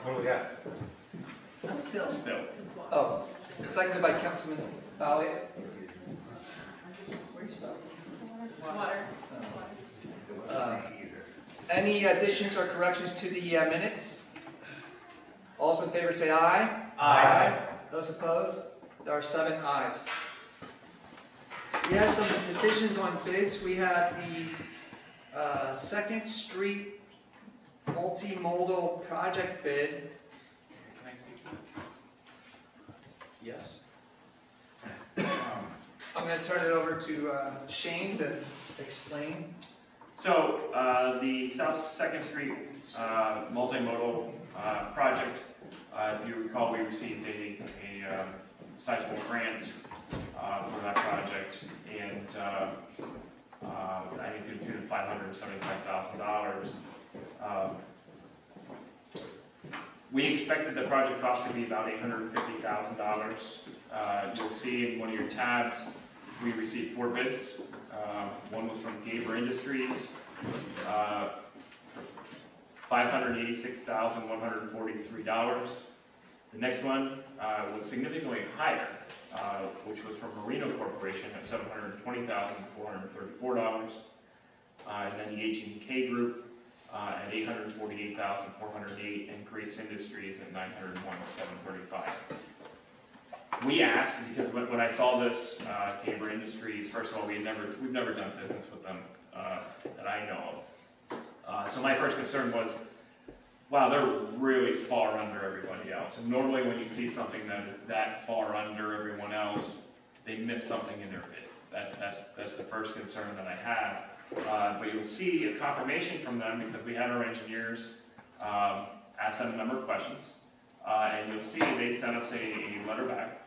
What do we got? Still. Oh, seconded by Councilman Bally. Where you spell? Water. Any additions or corrections to the minutes? All those in favor say aye. Aye. Those opposed? There are 7 ayes. We have some decisions on bids. We have the 2nd Street multimodal project bid. Can I speak? Yes. I'm going to turn it over to Shane to explain. So, the South 2nd Street multimodal project, if you recall, we received a sizable grant for that project, and I think to the tune of $575,000. We expected the project cost to be about $850,000. You'll see in one of your tabs, we received 4 bids. One was from Gaber Industries, $586,143. The next one was significantly higher, which was from Marino Corporation at $720,434. And then the H&K Group at $848,408, and Grace Industries at $901,735. We asked, because when I saw this, Gaber Industries, first of all, we've never done business with them that I know of. So my first concern was, wow, they're really far under everybody else. And normally when you see something that is that far under everyone else, they miss something in their bid. That's the first concern that I have. But you'll see a confirmation from them because we had our engineers ask them a number of questions. And you'll see they sent us a letter back,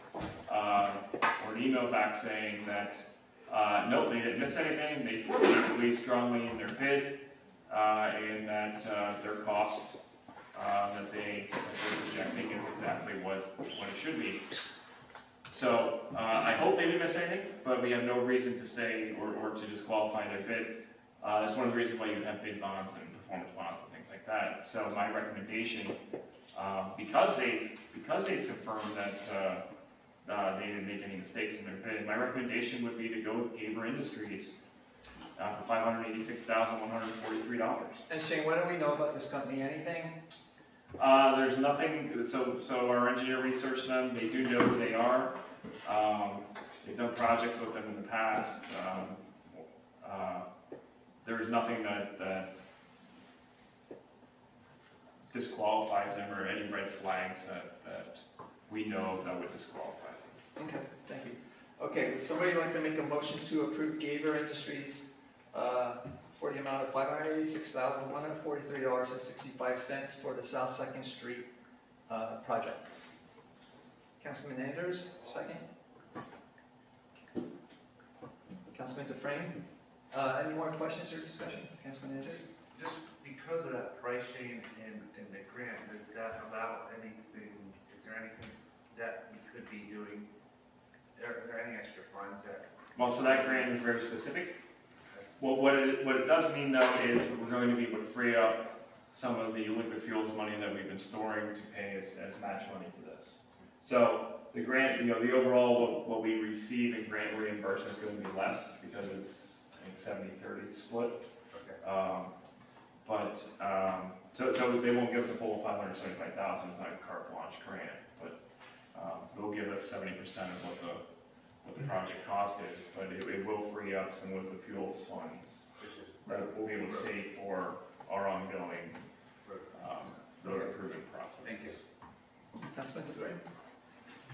or an email back saying that, nope, they didn't miss anything. They believe strongly in their bid, and that their cost that they're projecting is exactly what it should be. So I hope they didn't miss anything, but we have no reason to say or to disqualify their bid. That's one of the reasons why you have bid bonds and performance bonds and things like that. So my recommendation, because they've confirmed that they didn't make any mistakes in their bid, my recommendation would be to go with Gaber Industries for $586,143. And Shane, what do we know about this company? Anything? There's nothing, so our engineer researched them, they do know who they are. They've done projects with them in the past. There's nothing that disqualifies them or any red flags that we know that would disqualify them. Okay, thank you. Okay, would somebody like to make a motion to approve Gaber Industries for the amount of $586,143.65 for the South 2nd Street project? Councilman Anders, second. Councilman Dufresne, any more questions or discussion? Councilman Anders? Just because of that price change in the grant, does that allow anything, is there anything that we could be doing? Are there any extra funds that? Well, so that grant is very specific. Well, what it does mean though is we're going to be able to free up some of the liquid fuels money that we've been storing to pay as match money for this. So the grant, the overall what we receive in grant reimbursement is going to be less because it's I think 70-30 split. Okay. So they won't give us a full $575,000. It's not a carte blanche grant, but they'll give us 70% of what the project cost is, but it will free up some liquid fuels funds that we'll be able to save for our ongoing road improvement process. Thank you. Councilman Dufresne?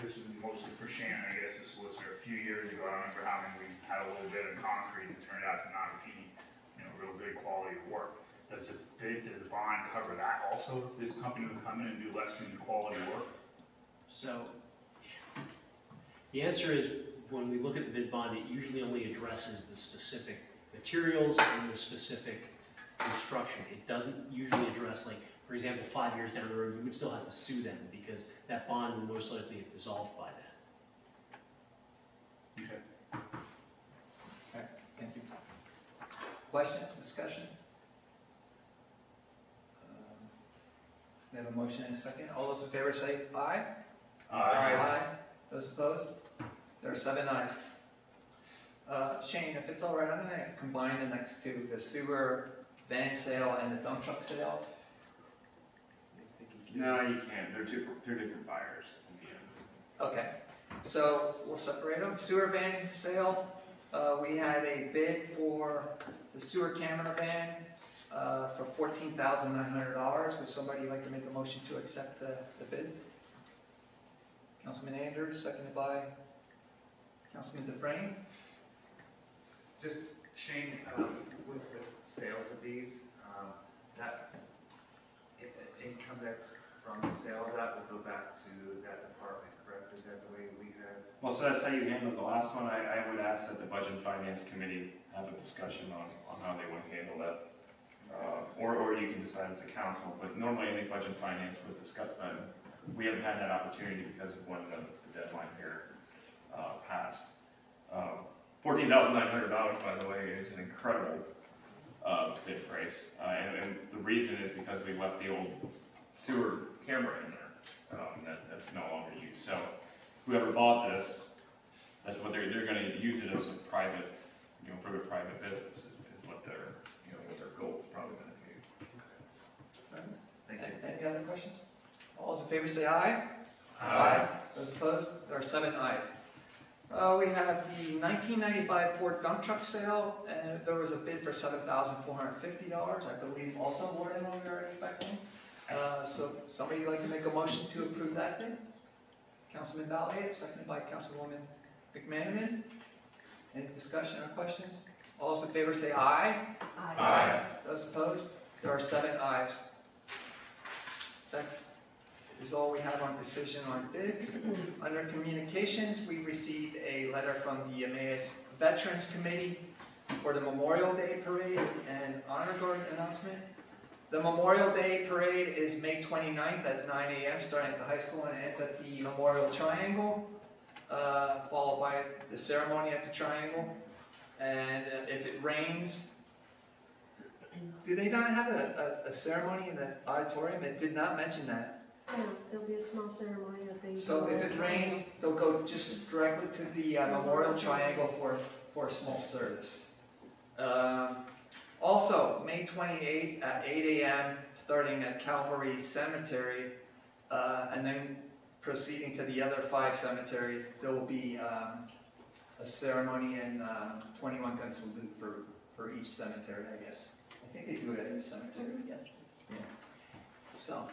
This is mostly for Shannon, I guess, the solicitor. A few years ago, I remember we had a little bit of concrete that turned out to not be, real good quality of work. Does the bond cover that also? If this company would come in and do less than quality work? So the answer is, when we look at the bid bond, it usually only addresses the specific materials and the specific construction. It doesn't usually address, like, for example, 5 years down the road, you would still have to sue them because that bond would most likely have dissolved by then. Okay. All right, thank you. Questions, discussion? We have a motion and a second. All those in favor say aye. Aye. Those opposed? There are 7 ayes. Shane, if it's all right, I'm going to combine the next two, the sewer van sale and the dump truck sale. No, you can't. They're two different buyers in the end. Okay, so we'll separate them. Sewer van sale, we had a bid for the sewer camera van for $14,900. Would somebody like to make a motion to accept the bid? Councilman Anders, seconded by Councilman Dufresne. Just, Shane, with sales of these, that income that's from the sale, that will go back to that department, correct? Is that the way we have? Well, so that's how you handled the last one. I would ask that the Budget and Finance Committee have a discussion on how they would handle that. Or you can decide as a council, but normally I think Budget and Finance would discuss that. We haven't had that opportunity because of when the deadline here passed. $14,900, by the way, is an incredible bid price. And the reason is because we left the old sewer camera in there that's no longer used. So whoever bought this, that's what they're going to use it as a private, for their private business is what their goal is probably going to be. Any other questions? All those in favor say aye. Those opposed? There are 7 ayes. We have the 1995 Ford dump truck sale, and there was a bid for $7,450, I believe also more than what we were expecting. So somebody like to make a motion to approve that bid? Councilman Valier, seconded by Councilwoman McManaman. Any discussion or questions? All those in favor say aye. Those opposed? There are 7 ayes. That is all we have on decision on bids. Under communications, we received a letter from the Emmaus Veterans Committee for the Memorial Day Parade and Honor Guard announcement. The Memorial Day Parade is May 29th at 9 a.m. starting at the high school and ends at the Memorial Triangle, followed by the ceremony at the Triangle. And if it rains, do they not have a ceremony in the auditorium? It did not mention that. Yeah, there'll be a small ceremony that they. So if it rains, they'll go just directly to the Memorial Triangle for a small service. Also, May 28th at 8 a.m., starting at Calvary Cemetery, and then proceeding to the other 5 cemeteries, there will be a ceremony and 21 gun salute for each cemetery, I guess. I think they do it at each cemetery. Yeah. So,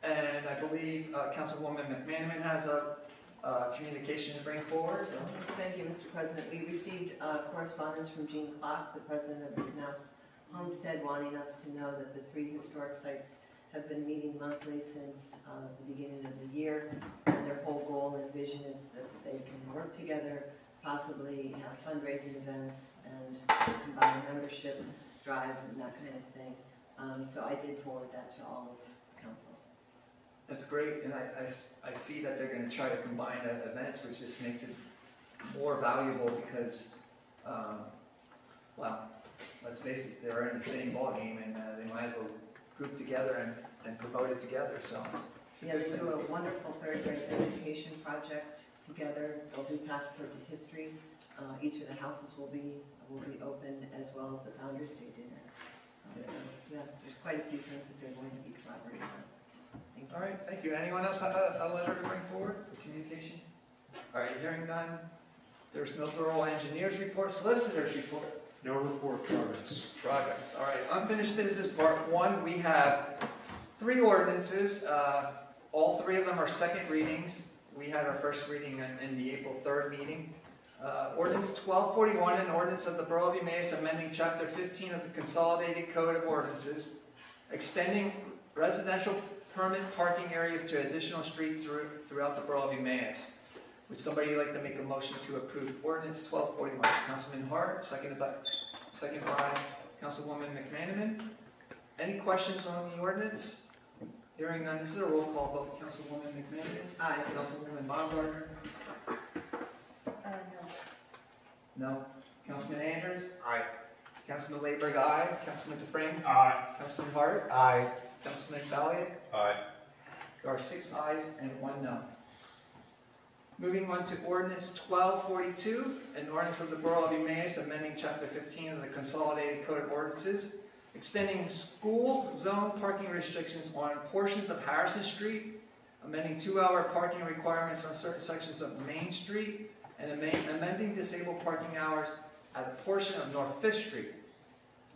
and I believe Councilwoman McManaman has a communication to bring forward. So. Thank you, Mr. President. We received correspondence from Jean Clark, the president of the Knaus Homestead, wanting us to know that the 3 historic sites have been meeting monthly since the beginning of the year, and their whole goal and vision is that they can work together, possibly have fundraising events, and combine a membership drive and that kind of thing. So I did forward that to all of council. That's great, and I see that they're going to try to combine events, which just makes it more valuable because, well, let's face it, they're in the same ballgame, and they might as well group together and promote it together. So yeah, they do a wonderful third-grade education project together. They'll do Passport to History. Each of the houses will be open, as well as the Founders Day dinner. So yeah, there's quite a few things that they're going to be collaborating on. All right, thank you. Anyone else have a letter to bring forward for communication? All right, hearing none. There's no thorough engineers report, solicitors report. No report, progress. Progress. All right, unfinished business part 1. We have 3 ordinances. All 3 of them are second readings. We had our first reading in the April 3rd meeting. Ordinance 1241, an ordinance of the Borough of Emmaus amending Chapter 15 of the Consolidated Code of Ordinances, extending residential permit parking areas to additional streets throughout the Borough of Emmaus. Would somebody like to make a motion to approve ordinance 1241? Councilman Hart, second by Councilwoman McManaman. Any questions on the ordinance? Hearing none, this is a roll call vote. Councilwoman McManaman? Aye. Councilwoman Baumgartner? No. Councilman Andrews? Aye. Councilman Layberg, aye. Councilman Dufresne? Aye. Councilman Hart? Aye. Councilman Valier? Aye. There are 6 ayes and 1 no. Moving on to ordinance 1242, an ordinance of the Borough of Emmaus amending Chapter 15 of the Consolidated Code of Ordinances, extending school zone parking restrictions on portions of Harrison Street, amending 2-hour parking requirements on certain sections of Main Street, and amending disabled parking hours at a portion of North 5th Street.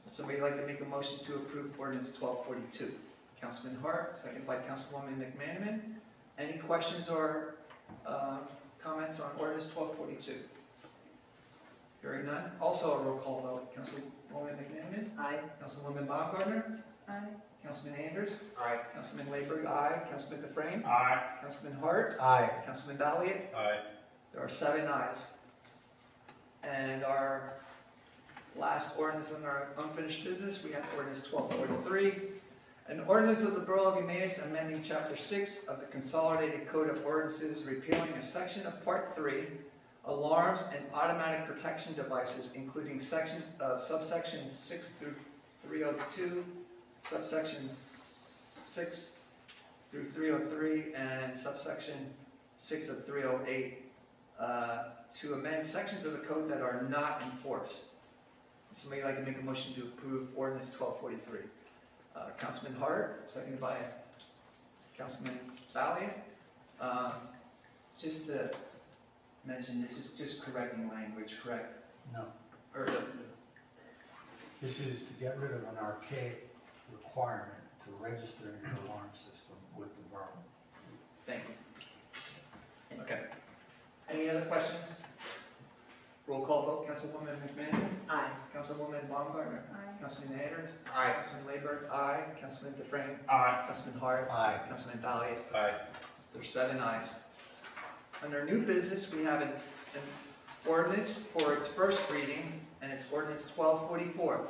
Would somebody like to make a motion to approve ordinance 1242? Councilman Hart, second by Councilwoman McManaman. Any questions or comments on ordinance 1242? Hearing none. Also a roll call vote. Councilwoman McManaman? Aye. Councilwoman Baumgartner? Aye. Councilman Andrews? Aye. Councilman Layberg, aye. Councilman Dufresne? Aye. Councilman Hart? Aye. Councilman Valier? Aye. There are 7 ayes. And our last ordinance on our unfinished business, we have ordinance 1243. An ordinance of the Borough of Emmaus amending Chapter 6 of the Consolidated Code of Ordinances, repealing a section of Part 3, alarms and automatic protection devices, including sections of subsections 6 through 302, subsections 6 through 303, and subsection 6 of 308, to amend sections of the code that are not enforced. Somebody like to make a motion to approve ordinance 1243? Councilman Hart, seconded by Councilman Valiant. Just to mention, this is just correcting language, correct? No. Or, This is to get rid of an archaic requirement to register an alarm system with the borough. thank you. Okay. Any other questions? Roll call vote, Councilwoman McMahon? Aye. Councilwoman Baumgartner? Aye. Councilman Ayers? Aye. Councilman Labor? Aye. Councilman DeFrame? Aye. Councilman Hart? Aye. Councilman Valiant? Aye. There's 7 ayes. Under new business, we have an ordinance for its first reading, and it's ordinance 1244.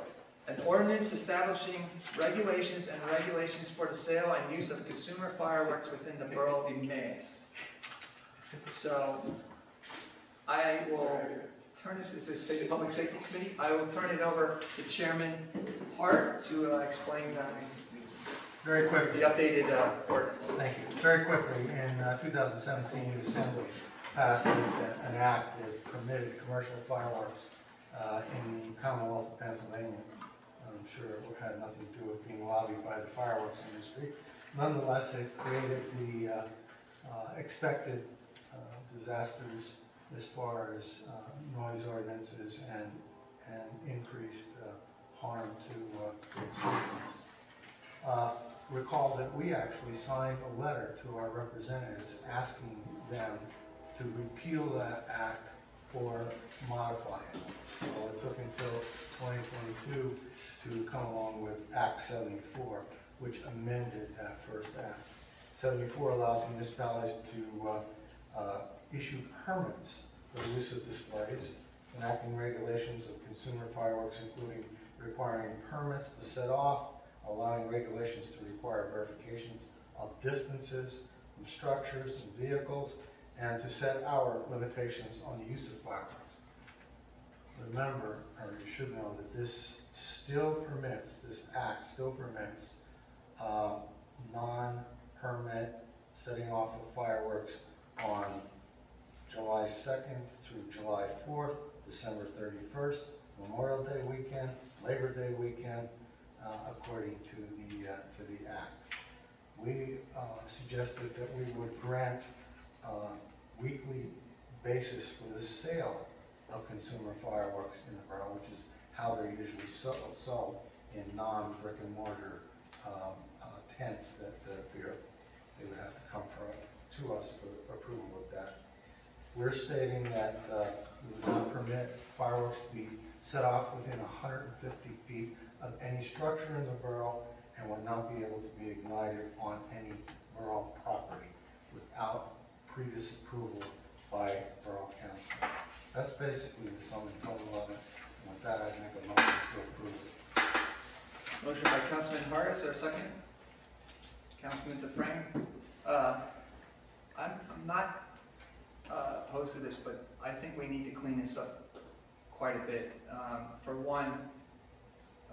An ordinance establishing regulations for the sale and use of consumer fireworks within the borough of Emmaus. So, I will turn this, is this Public Safety Committee? I will turn it over to Chairman Hart to explain Very quickly. the updated ordinance. Thank you. Very quickly, in 2017, the Assembly passed an act that permitted commercial fireworks in the Commonwealth of Pennsylvania. I'm sure it had nothing to do with being lobbied by the fireworks industry. Nonetheless, it created the expected disasters as far as noise ordinances and increased harm to citizens. Recall that we actually signed a letter to our representatives asking them to repeal that act or modify it. Well, it took until 2022 to come along with Act 74, which amended that first act. 74 allows municipalities to issue permits for the use of displays, enacting regulations of consumer fireworks, including requiring permits to set off, allowing regulations to require verifications of distances from structures and vehicles, and to set hour limitations on the use of fireworks. Remember, or you should know, that this act still permits non-permit setting off of fireworks on July 2nd through July 4th, December 31st, Memorial Day weekend, Labor Day weekend, according to the act. We suggested that we would grant weekly basis for the sale of consumer fireworks in the borough, which is how they're usually sold in non-brick and mortar tents that they would have to come to us for approval of that. We're stating that we would not permit fireworks to be set off within 150 feet of any structure in the borough and would not be able to be ignited on any borough property without previous approval by Borough Council. That's basically the sum and total of it. And with that, I'd make a motion to approve it. Motion by Councilman Hart, is there a second? Councilman DeFrank? I'm not opposed to this, but I think we need to clean this up quite a bit. For one,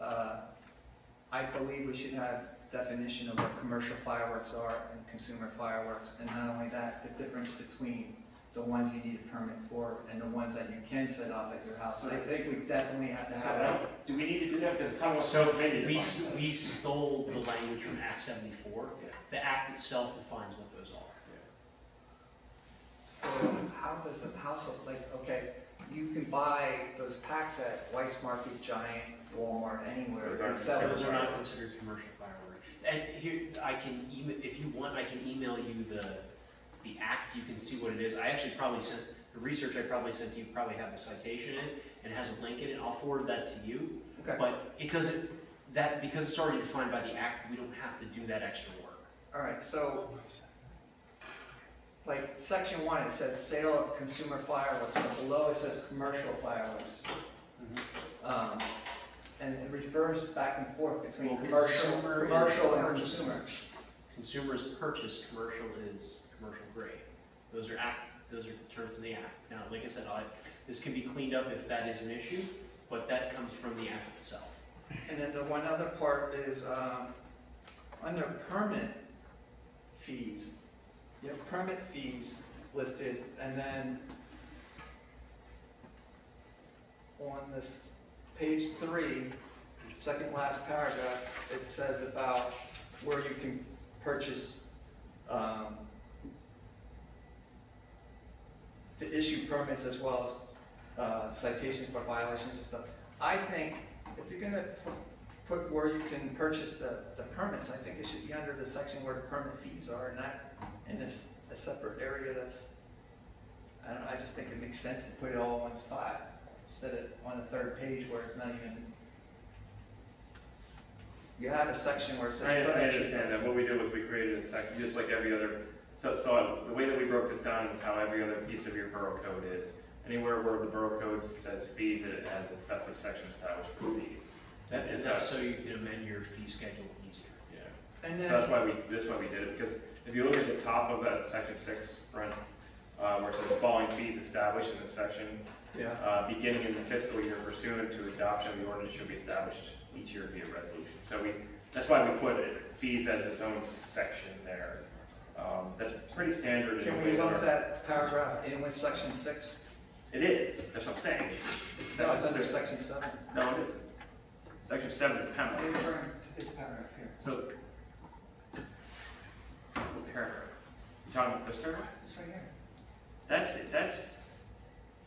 I believe we should have definition of what commercial fireworks are and consumer fireworks, and not only that, the difference between the ones you need a permit for and the ones that you can set off at your house. I think we definitely have to have that. Do we need to do that? Because the Commonwealth we stole the language from Act 74. The Act itself defines what those are. So how does a household, okay, you can buy those packs at Weiss Market, Giant, Walmart, anywhere. Those are not considered commercial fireworks. And here, I can email, if you want, I can email you the act. You can see what it is. I actually probably sent the research. I probably sent to you. Probably have the citation in it and it has a link in it. I'll forward that to you. Okay. But it doesn't because it's already defined by the act. We don't have to do that extra work. All right. So, like section 1, it says sale of consumer fireworks, but below it says commercial fireworks. And it refers back and forth between commercial and consumer. Consumer is purchased, commercial is commercial grade. Those are terms in the act. Now, like I said, this can be cleaned up if that is an issue, but that comes from the act itself. And then the one other part is under permit fees. You have permit fees listed, and then on this page 3, second last paragraph, it says about where you can purchase to issue permits as well as citations for violations and stuff. I think if you're gonna put where you can purchase the permits, I think it should be under the section where the permit fees are, and not in a separate area that's, I don't know, I just think it makes sense to put it all in one spot instead of on the third page where it's not even. You have a section where it says. I permits. understand that. What we did was we created a section, just like every other, so the way that we broke this down is how every other piece of your borough code is. Anywhere where the borough code says fees, it has a separate section established for fees. Is that so you can amend your fee schedule easier? Yeah. And So then, that's why we did it, because if you look at the top of that section 6 front, where it says the following fees established in this section, beginning in the fiscal year pursuant to adoption of the ordinance should be established each year via resolution. So that's why we put fees as its own section there. That's pretty standard. can we lump that paragraph in with section 6? It is, that's what I'm saying. No, it's under section 7. No, it isn't. Section 7 is penalty. I'm referring to this paragraph here. So, what paragraph? You talking about this paragraph? It's right here. That's it,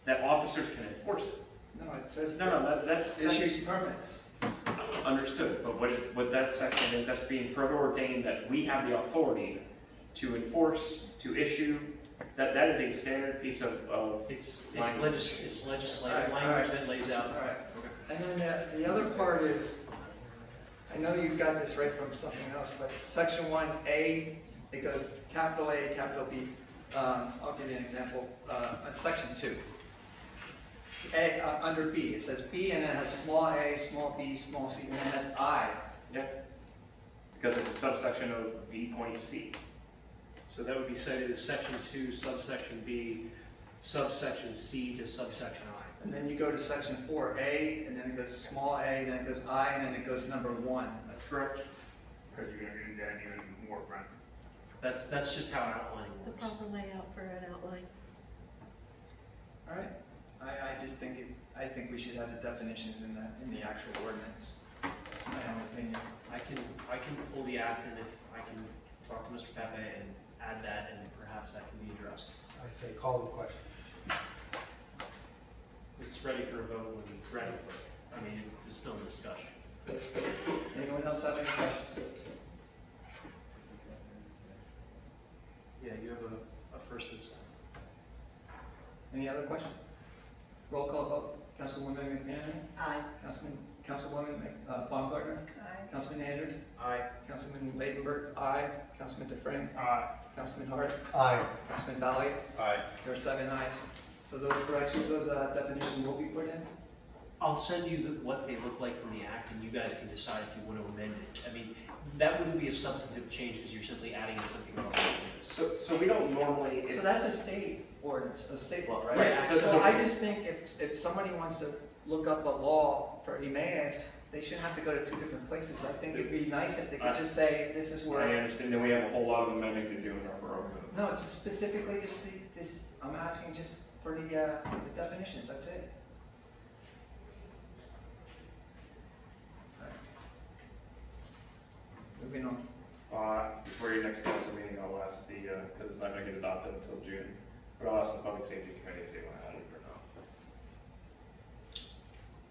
that officers can enforce it. No, it says. No, that's. Issues permits. Understood, but what that section is, that's being further ordained that we have the authority to enforce, to issue, that is a standard piece of It's language. legislative All right, language that lays out. All right. And then the other part is, I know you got this right from something else, but section 1A, it goes capital A, capital B. I'll give you an example. On section 2. Under B, it says B and it has small a, small b, small c, and it has I. Yep. Because it's a subsection of B.C. So that would be cited as section 2, subsection B, subsection C to subsection I. And then you go to section 4A, and then it goes small a, and then it goes I, and then it goes number 1. That's correct. Because you're gonna get that even more, Brent. That's just how outlining The works. proper layout for an outline. All right? I just think I think we should have the definitions in the actual ordinance. That's my own opinion. I can pull the act, and if I can talk to Mr. Pepe and add that, and perhaps that can be addressed. I say call the question. It's ready for a vote when it's ready. I mean, it's still a discussion. Anyone else have any questions? Yeah, you have a first and second. Any other questions? Roll call vote. Councilwoman McMahon? Aye. Councilwoman Baumgartner? Aye. Councilman Anders? Aye. Councilman Ladenburg? Aye. Councilman DeFrank? Aye. Councilman Hart? Aye. Councilman Dolly? Aye. There are 7 ayes. So those corrections, those definitions will be put in? I'll send you what they look like from the act, and you guys can decide if you want to amend it. I mean, that wouldn't be a substantive change because you're simply adding in something wrong. So we don't normally. So that's a state ordinance, a state law, right? Right, So I just think if somebody wants to look up a law for Emmaus, they shouldn't have to go to 2 different places. I think it'd be nice if they could just say, this is where. I understand that we have a whole lot of amending to do in our borough code. No, it's specifically just this, I'm asking just for the definitions, that's it. Moving on. Before your next council meeting, I'll ask because it's not going to get adopted until June, but I'll ask the Public Safety Committee if they want to add it or not.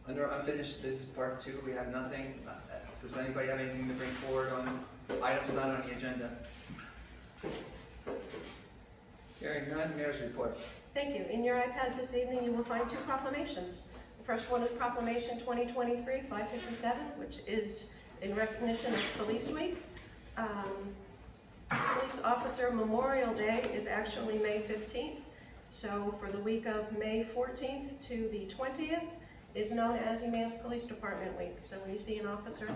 Under unfinished business part 2, we have nothing. Does anybody have anything to bring forward on items not on the agenda? Hearing none, Mayor's report. Thank you. In your iPads this evening, you will find 2 proclamations. The first one is Proclamation 2023-557, which is in recognition of Police Week. Police Officer Memorial Day is actually May 15th. So for the week of May 14th to the 20th is known as Emmaus Police Department Week. So when you see an officer,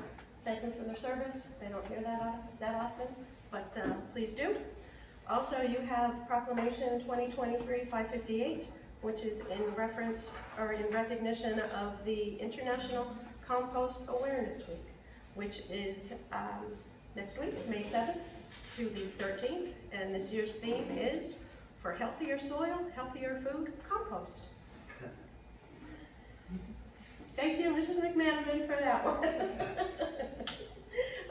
thank them for their service. They don't hear that often, but please do. Also, you have Proclamation 2023-558, which is in reference or in recognition of the International Compost Awareness Week, which is next week, May 7th to the 13th, and this year's theme is for healthier soil, healthier food, compost. Thank you, Mrs. McManaman, for that one.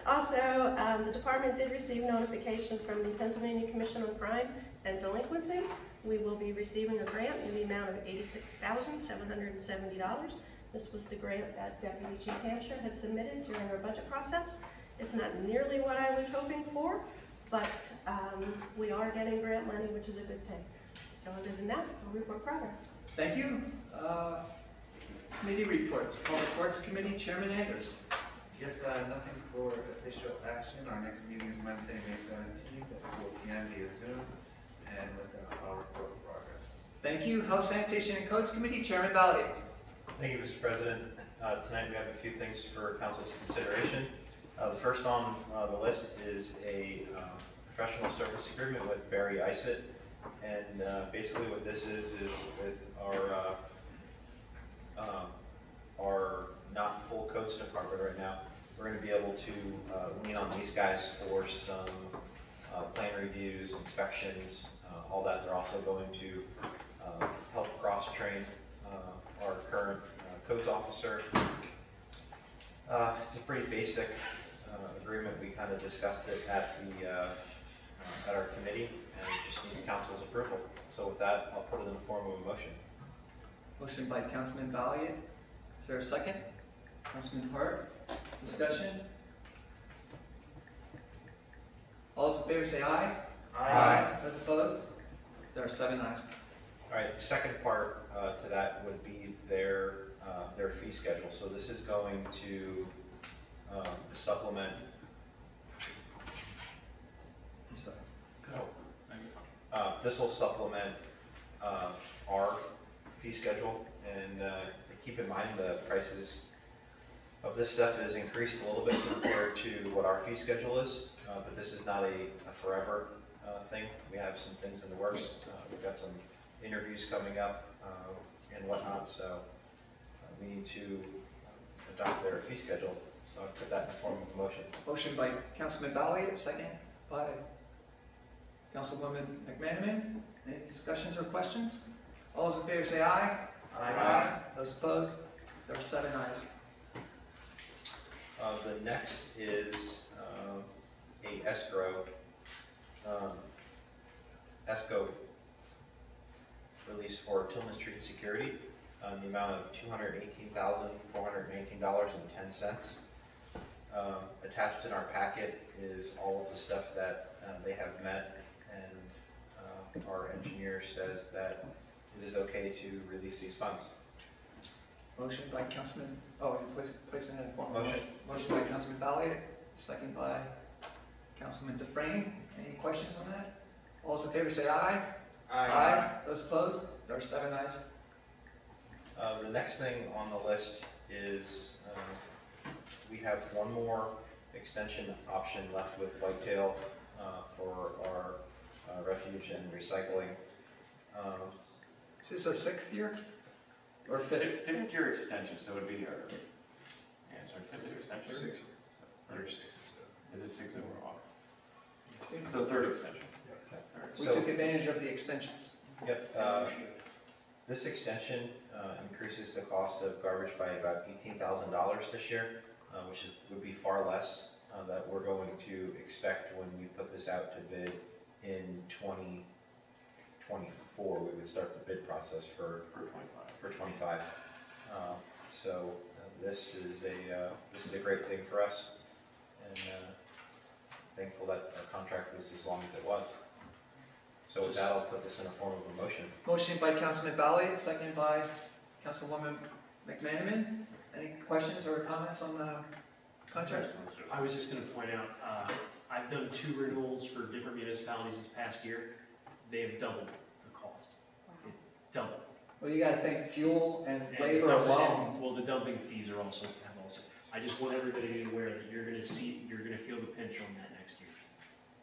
Also, the department did receive notification from the Pennsylvania Commission on Crime and Delinquency. We will be receiving a grant in the amount of $86,770. This was the grant that Deputy Chief Hampshire had submitted during our budget process. It's not nearly what I was hoping for, but we are getting grant money, which is a good thing. So other than that, I'll report progress. Thank you. Committee reports, Public Works Committee, Chairman Anders. Yes, nothing for official action. Our next meeting is Wednesday, May 17th at 4 p.m. via Zoom, and with our report of progress. Thank you. Health, Sanitation, and Codes Committee, Chairman Valier. Thank you, Mr. President. Tonight we have a few things for Council's consideration. The first on the list is a professional service agreement with Barry Isett. And basically what this is with our not full codes department right now, we're going to be able to lean on these guys for some plan reviews, inspections, all that. They're also going to help cross-train our current codes officer. It's a pretty basic agreement. We kind of discussed it at our committee, and it just needs council's approval. So with that, I'll put it in the form of a motion. Motion by Councilman Valier. Is there a second? Councilman Hart. Discussion? All those in favor say aye. Aye. Those opposed? There are 7 ayes. All right, the second part to that would be their fee schedule. So this is going to supplement. I'm sorry. This will supplement our fee schedule, and keep in mind the prices of this stuff is increased a little bit compared to what our fee schedule is, but this is not a forever thing. We have some things in the works. We've got some interviews coming up and whatnot, so we need to adopt their fee schedule. So I'll put that in the form of a motion. Motion by Councilman Valier, second by Councilwoman McManaman. Any discussions or questions? All those in favor say aye. Aye. Those opposed? There are 7 ayes. The next is a escrow release for Tillman Street Security in the amount of $218,419.10. Attached in our packet is all of the stuff that they have met, and our engineer says that it is okay to release these funds. Motion by Councilman, placing it in form of Motion. Motion by Councilman Valier, second by Councilman Dufresne. Any questions on that? All those in favor say aye. Aye. Those opposed? There are 7 ayes. The next thing on the list is we have one more extension option left with Whitetail for our refuge and recycling. Is this a 6th year? Or 5th? 5th year extension, so it would be our, 5th year extension? 6 years. Or 6 instead. Is it 6 overall? So 3rd extension. We took advantage of the extensions. Yep. This extension increases the cost of garbage by about $18,000 this year, which would be far less that we're going to expect when we put this out to bid in 2024. We would start the bid process for 25. So this is a great thing for us, and thankful that our contract was as long as it was. So with that, I'll put this in a form of a motion. Motion by Councilman Valier, second by Councilwoman McManaman. Any questions or comments on the contract? I was just going to point out, I've done 2 renewals for different municipalities this past year. They have doubled the cost. Doubled. Well, you got to think fuel and And labor the dumping- alone. Well, the dumping fees are also. I just want everybody to be aware that you're going to feel the pinch on that next year.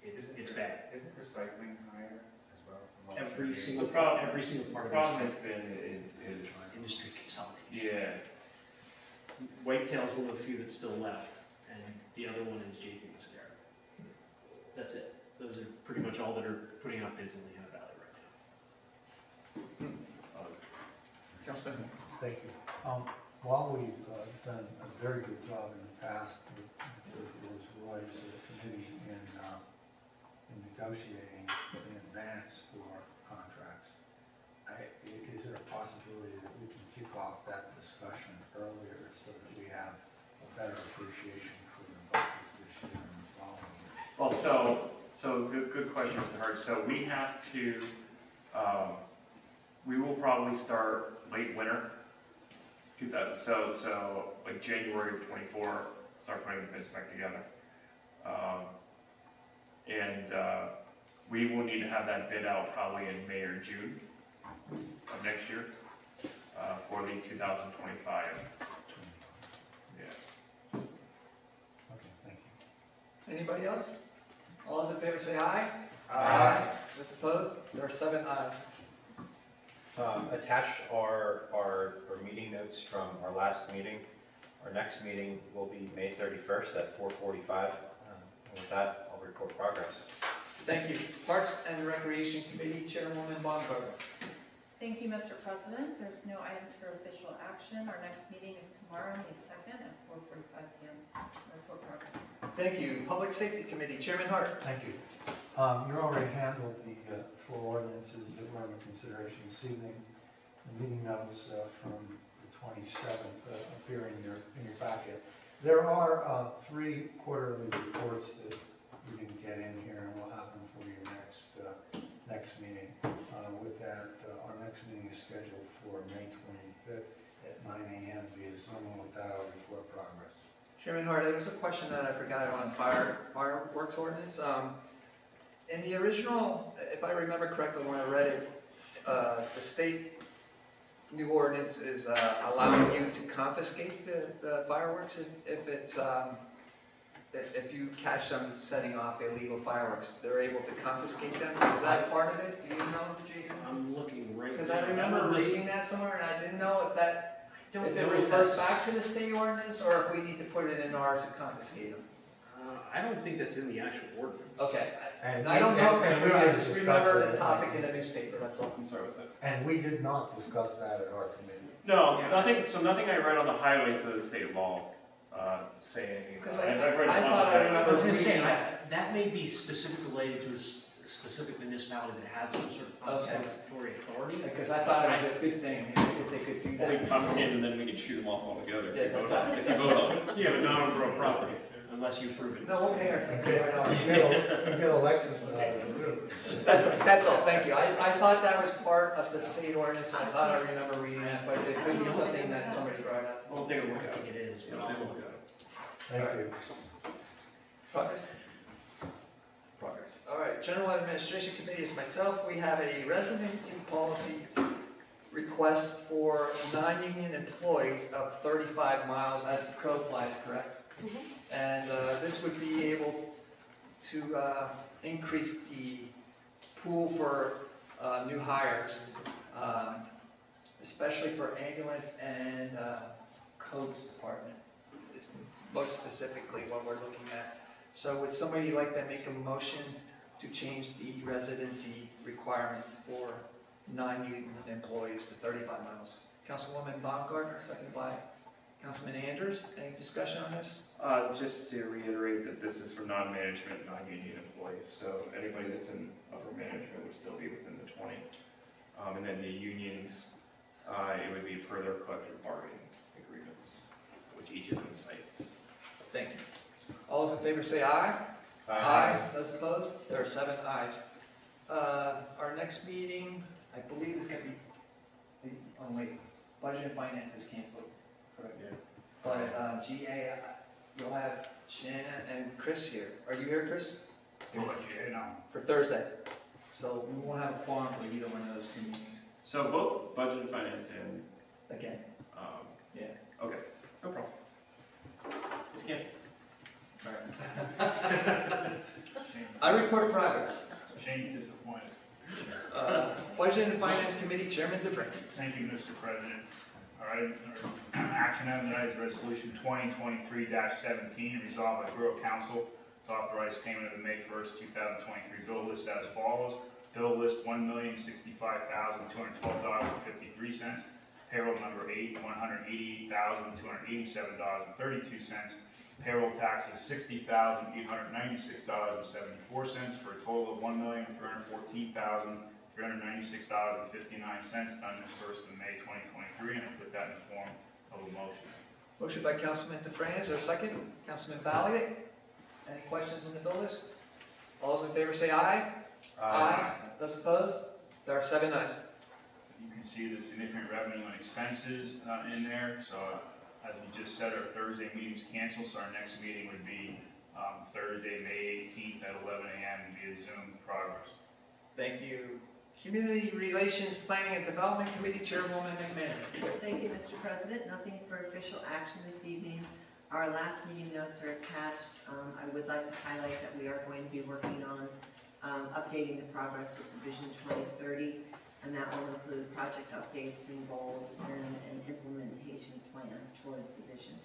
It's bad. Isn't recycling higher as well? Every single problem- part of this problem has been is industry consolidation. Yeah. Whitetail's one of the few that's still left, and the other one is JP Mascara. That's it. Those are pretty much all that are putting out bids in the Lehigh Valley right now. Councilman. Thank you. While we've done a very good job in the past with those was a committee in negotiating in advance for contracts. Is there a possibility that we can kick off that discussion earlier so that we have a better appreciation for the budget this year and the following year? Well, so good question, Mr. Hart. So we have to, we will probably start late winter, 2000. So like January of '24, start putting the bids back together. We will need to have that bid out probably in May or June of next year for the 2025. Yeah. Okay, thank you. Anybody else? All those in favor say aye. Aye. Those opposed? There are 7 ayes. Attached are meeting notes from our last meeting. Our next meeting will be May 31st at 4:45. With that, I'll report progress. Thank you. Parks and Recreation Committee Chairwoman Baumgartner. Thank you, Mr. President. There's no items for official action. Our next meeting is tomorrow, May 2nd at 4:45 p.m. Report progress. Thank you. Public Safety Committee Chairman Hart. Thank you. You already handled the 4 ordinances that were under consideration this evening. The meeting notes from the 27th appear in your packet. There are 3 quarterly reports that we didn't get in here, and we'll have them for you next meeting. With that, our next meeting is scheduled for May 25th at 9 a.m. via Zoom. With that, I'll report progress. Chairman Hart, there was a question that I forgot on fireworks ordinance. In the original, if I remember correctly when I read it, the state new ordinance is allowing you to confiscate the fireworks if it's if you catch them setting off illegal fireworks, they're able to confiscate them. Is that part of it? Do you know, Jason? I'm looking right now. Because I remember reading that somewhere, and I didn't know if it refers back to the state ordinance or if we need to put it in ours to confiscate them. I don't think that's in the actual ordinance. Okay. And I don't know and if we I did just discuss remember that. the topic in the newspaper, that's all. I'm sorry, what's that? And we did not discuss that at our committee. No, nothing. So nothing I read on the highlights of the state law say anything. Because about it. I read a bunch thought of I highlights. remember I was going to say, reading that. that may be specifically related to a specific municipality that has some sort of confiscatory authority. Because I thought it was a good thing if they could do Well, we that. confiscate and then we could shoot them off altogether. Yeah, that's if you vote on it. Yeah, but not on borough property, unless you approve it. No, we'll pay ourselves. Right on. You get Alexis out of it too. That's all, thank you. I thought that was part of the state ordinance, I thought I remember reading that, but it could be something that somebody brought up. We'll take a look at it. It is. Yeah, we'll take a look at it. Thank you. Progress? Progress. All right, General Administration Committee is myself. We have a residency policy request for non-union employees of 35 miles as the crow flies, correct? And this would be able to increase the pool for new hires, especially for ambulance and codes department. Is most specifically what we're looking at. So would somebody like to make a motion to change the residency requirement for non-union employees to 35 miles? Councilwoman Baumgartner, seconded by Councilman Andrews. Any discussion on this? Just to reiterate that this is for non-management, non-union employees. So anybody that's in upper management would still be within the 20. And then the unions, it would be per their collective bargaining agreements, which each of them cites. Thank you. All those in favor say aye. Aye. Those opposed? There are 7 ayes. Our next meeting, I believe, is going to be, oh wait, Budget and Finance is canceled. Correct. Yeah. But GA, you'll have Shanna and Chris here. Are you here, Chris? For what, GA? No. For Thursday. So we won't have a quorum for either one of those 2 meetings. So both budget and finance and, Again, yeah. okay, no problem. It's canceled. I report progress. Shane's disappointed. Budget and Finance Committee Chairman DeVries. Thank you, Mr. President. All right, our action item tonight is Resolution 2023-17, resolved by Borough Council to authorize payment of the May 1st, 2023 bill list as follows. Bill list $1,065,212.53. Payroll number 8, $188,287.32. Payroll taxes, $60,896.74 for a total of $1,314,396.59 done this 1st of May 2023, and I put that in the form of a motion. Motion by Councilman Dufresne, is there a second? Councilman Balliet? Any questions on the bill list? All those in favor say aye. Those opposed? There are 7 ayes. You can see the significant revenue and expenses in there. So as we just said, our Thursday meeting's canceled, so our next meeting would be Thursday, May 18th at 11 a.m. via Zoom progress. Thank you. Community Relations Planning and Development Committee Chairwoman McMahon. Thank you, Mr. President. Nothing for official action this evening. Our last meeting notes are attached. I would like to highlight that we are going to be working on updating the progress with the Vision 2030, and that will include project updates and goals and an implementation plan towards the vision.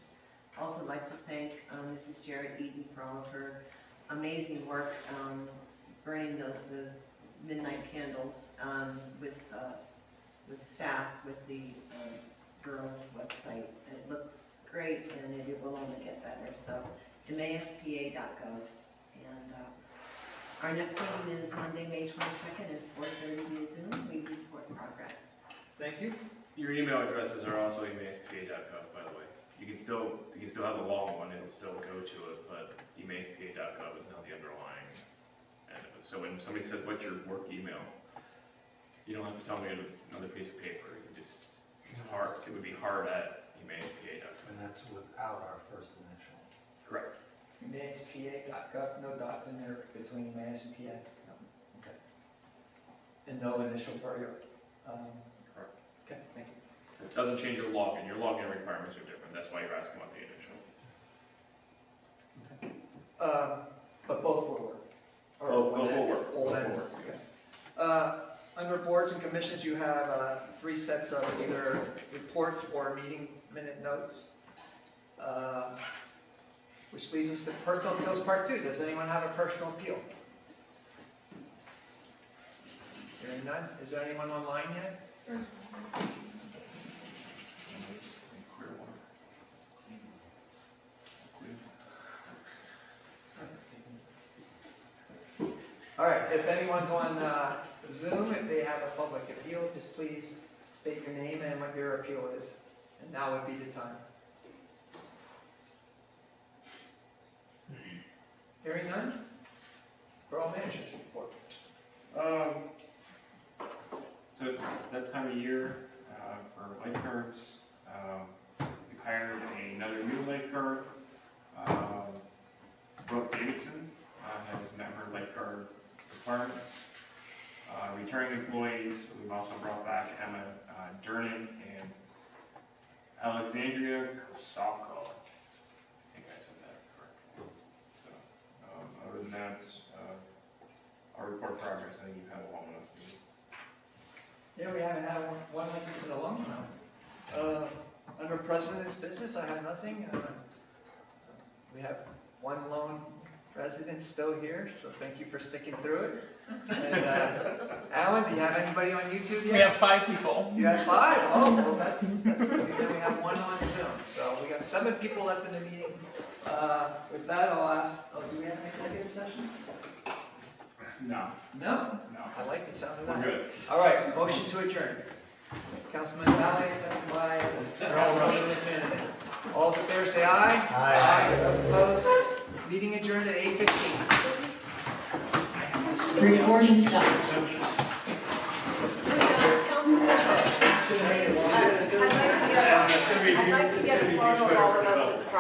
Also like to thank Mrs. Jared Eden for all of her amazing work burning the midnight candles with staff with the borough website. It looks great and it will only get better. So MASPA.gov. And our next meeting is Monday, May 22nd at 4:30 via Zoom. We report progress. Thank you. Your email addresses are also emaspa.gov, by the way. You can still have the long one, it'll still go to it, but emaspa.gov is now the underlying. And so when somebody says, what's your work email? You don't have to tell me another piece of paper. It's hard, it would be hard at emaspa.gov. And that's without our first initial. Correct. MASPA.gov, no dots in there between MAS and PA. No. Okay. And no initial for your, Correct. okay, thank you. It doesn't change your login. Your login requirements are different. That's why you're asking about the initial. But both will work. Or Both one will work. All Both that will work. Okay. Under boards and commissions, you have 3 sets of either reports or meeting minute notes. Which leads us to personal appeals part 2. Does anyone have a personal appeal? Hearing none. Is there anyone online yet? All right, if anyone's on Zoom, if they have a public appeal, just please state your name and what your appeal is. And now would be the time. Hearing none? Borough Manager's report. So it's that time of year for lifeguards. We hired another new lifeguard. Brooke Davidson has met her lifeguard requirements. Returning employees, we've also brought back Emma Durnan and Alexandria Kosako. I think I said that correctly. So, other than that, our report progress, I think you've had a long enough meeting. Yeah, we haven't had one like this in a long time. Under President's business, I have nothing. We have one lone resident still here, so thank you for sticking through it. And Alan, do you have anybody on YouTube yet? We have 5 people. You have 5? Oh, well, that's pretty good. We have 1 on Zoom, so we got 7 people left in the meeting. With that, I'll ask. Oh, do we have an executive session? No. No? No. I like the sound of that. We're good. All right, motion to adjourn. Councilman Valley, second by Councilman McMahon. All those in favor say aye. Aye. Those opposed? Meeting adjourned at 8:15. Recording stopped.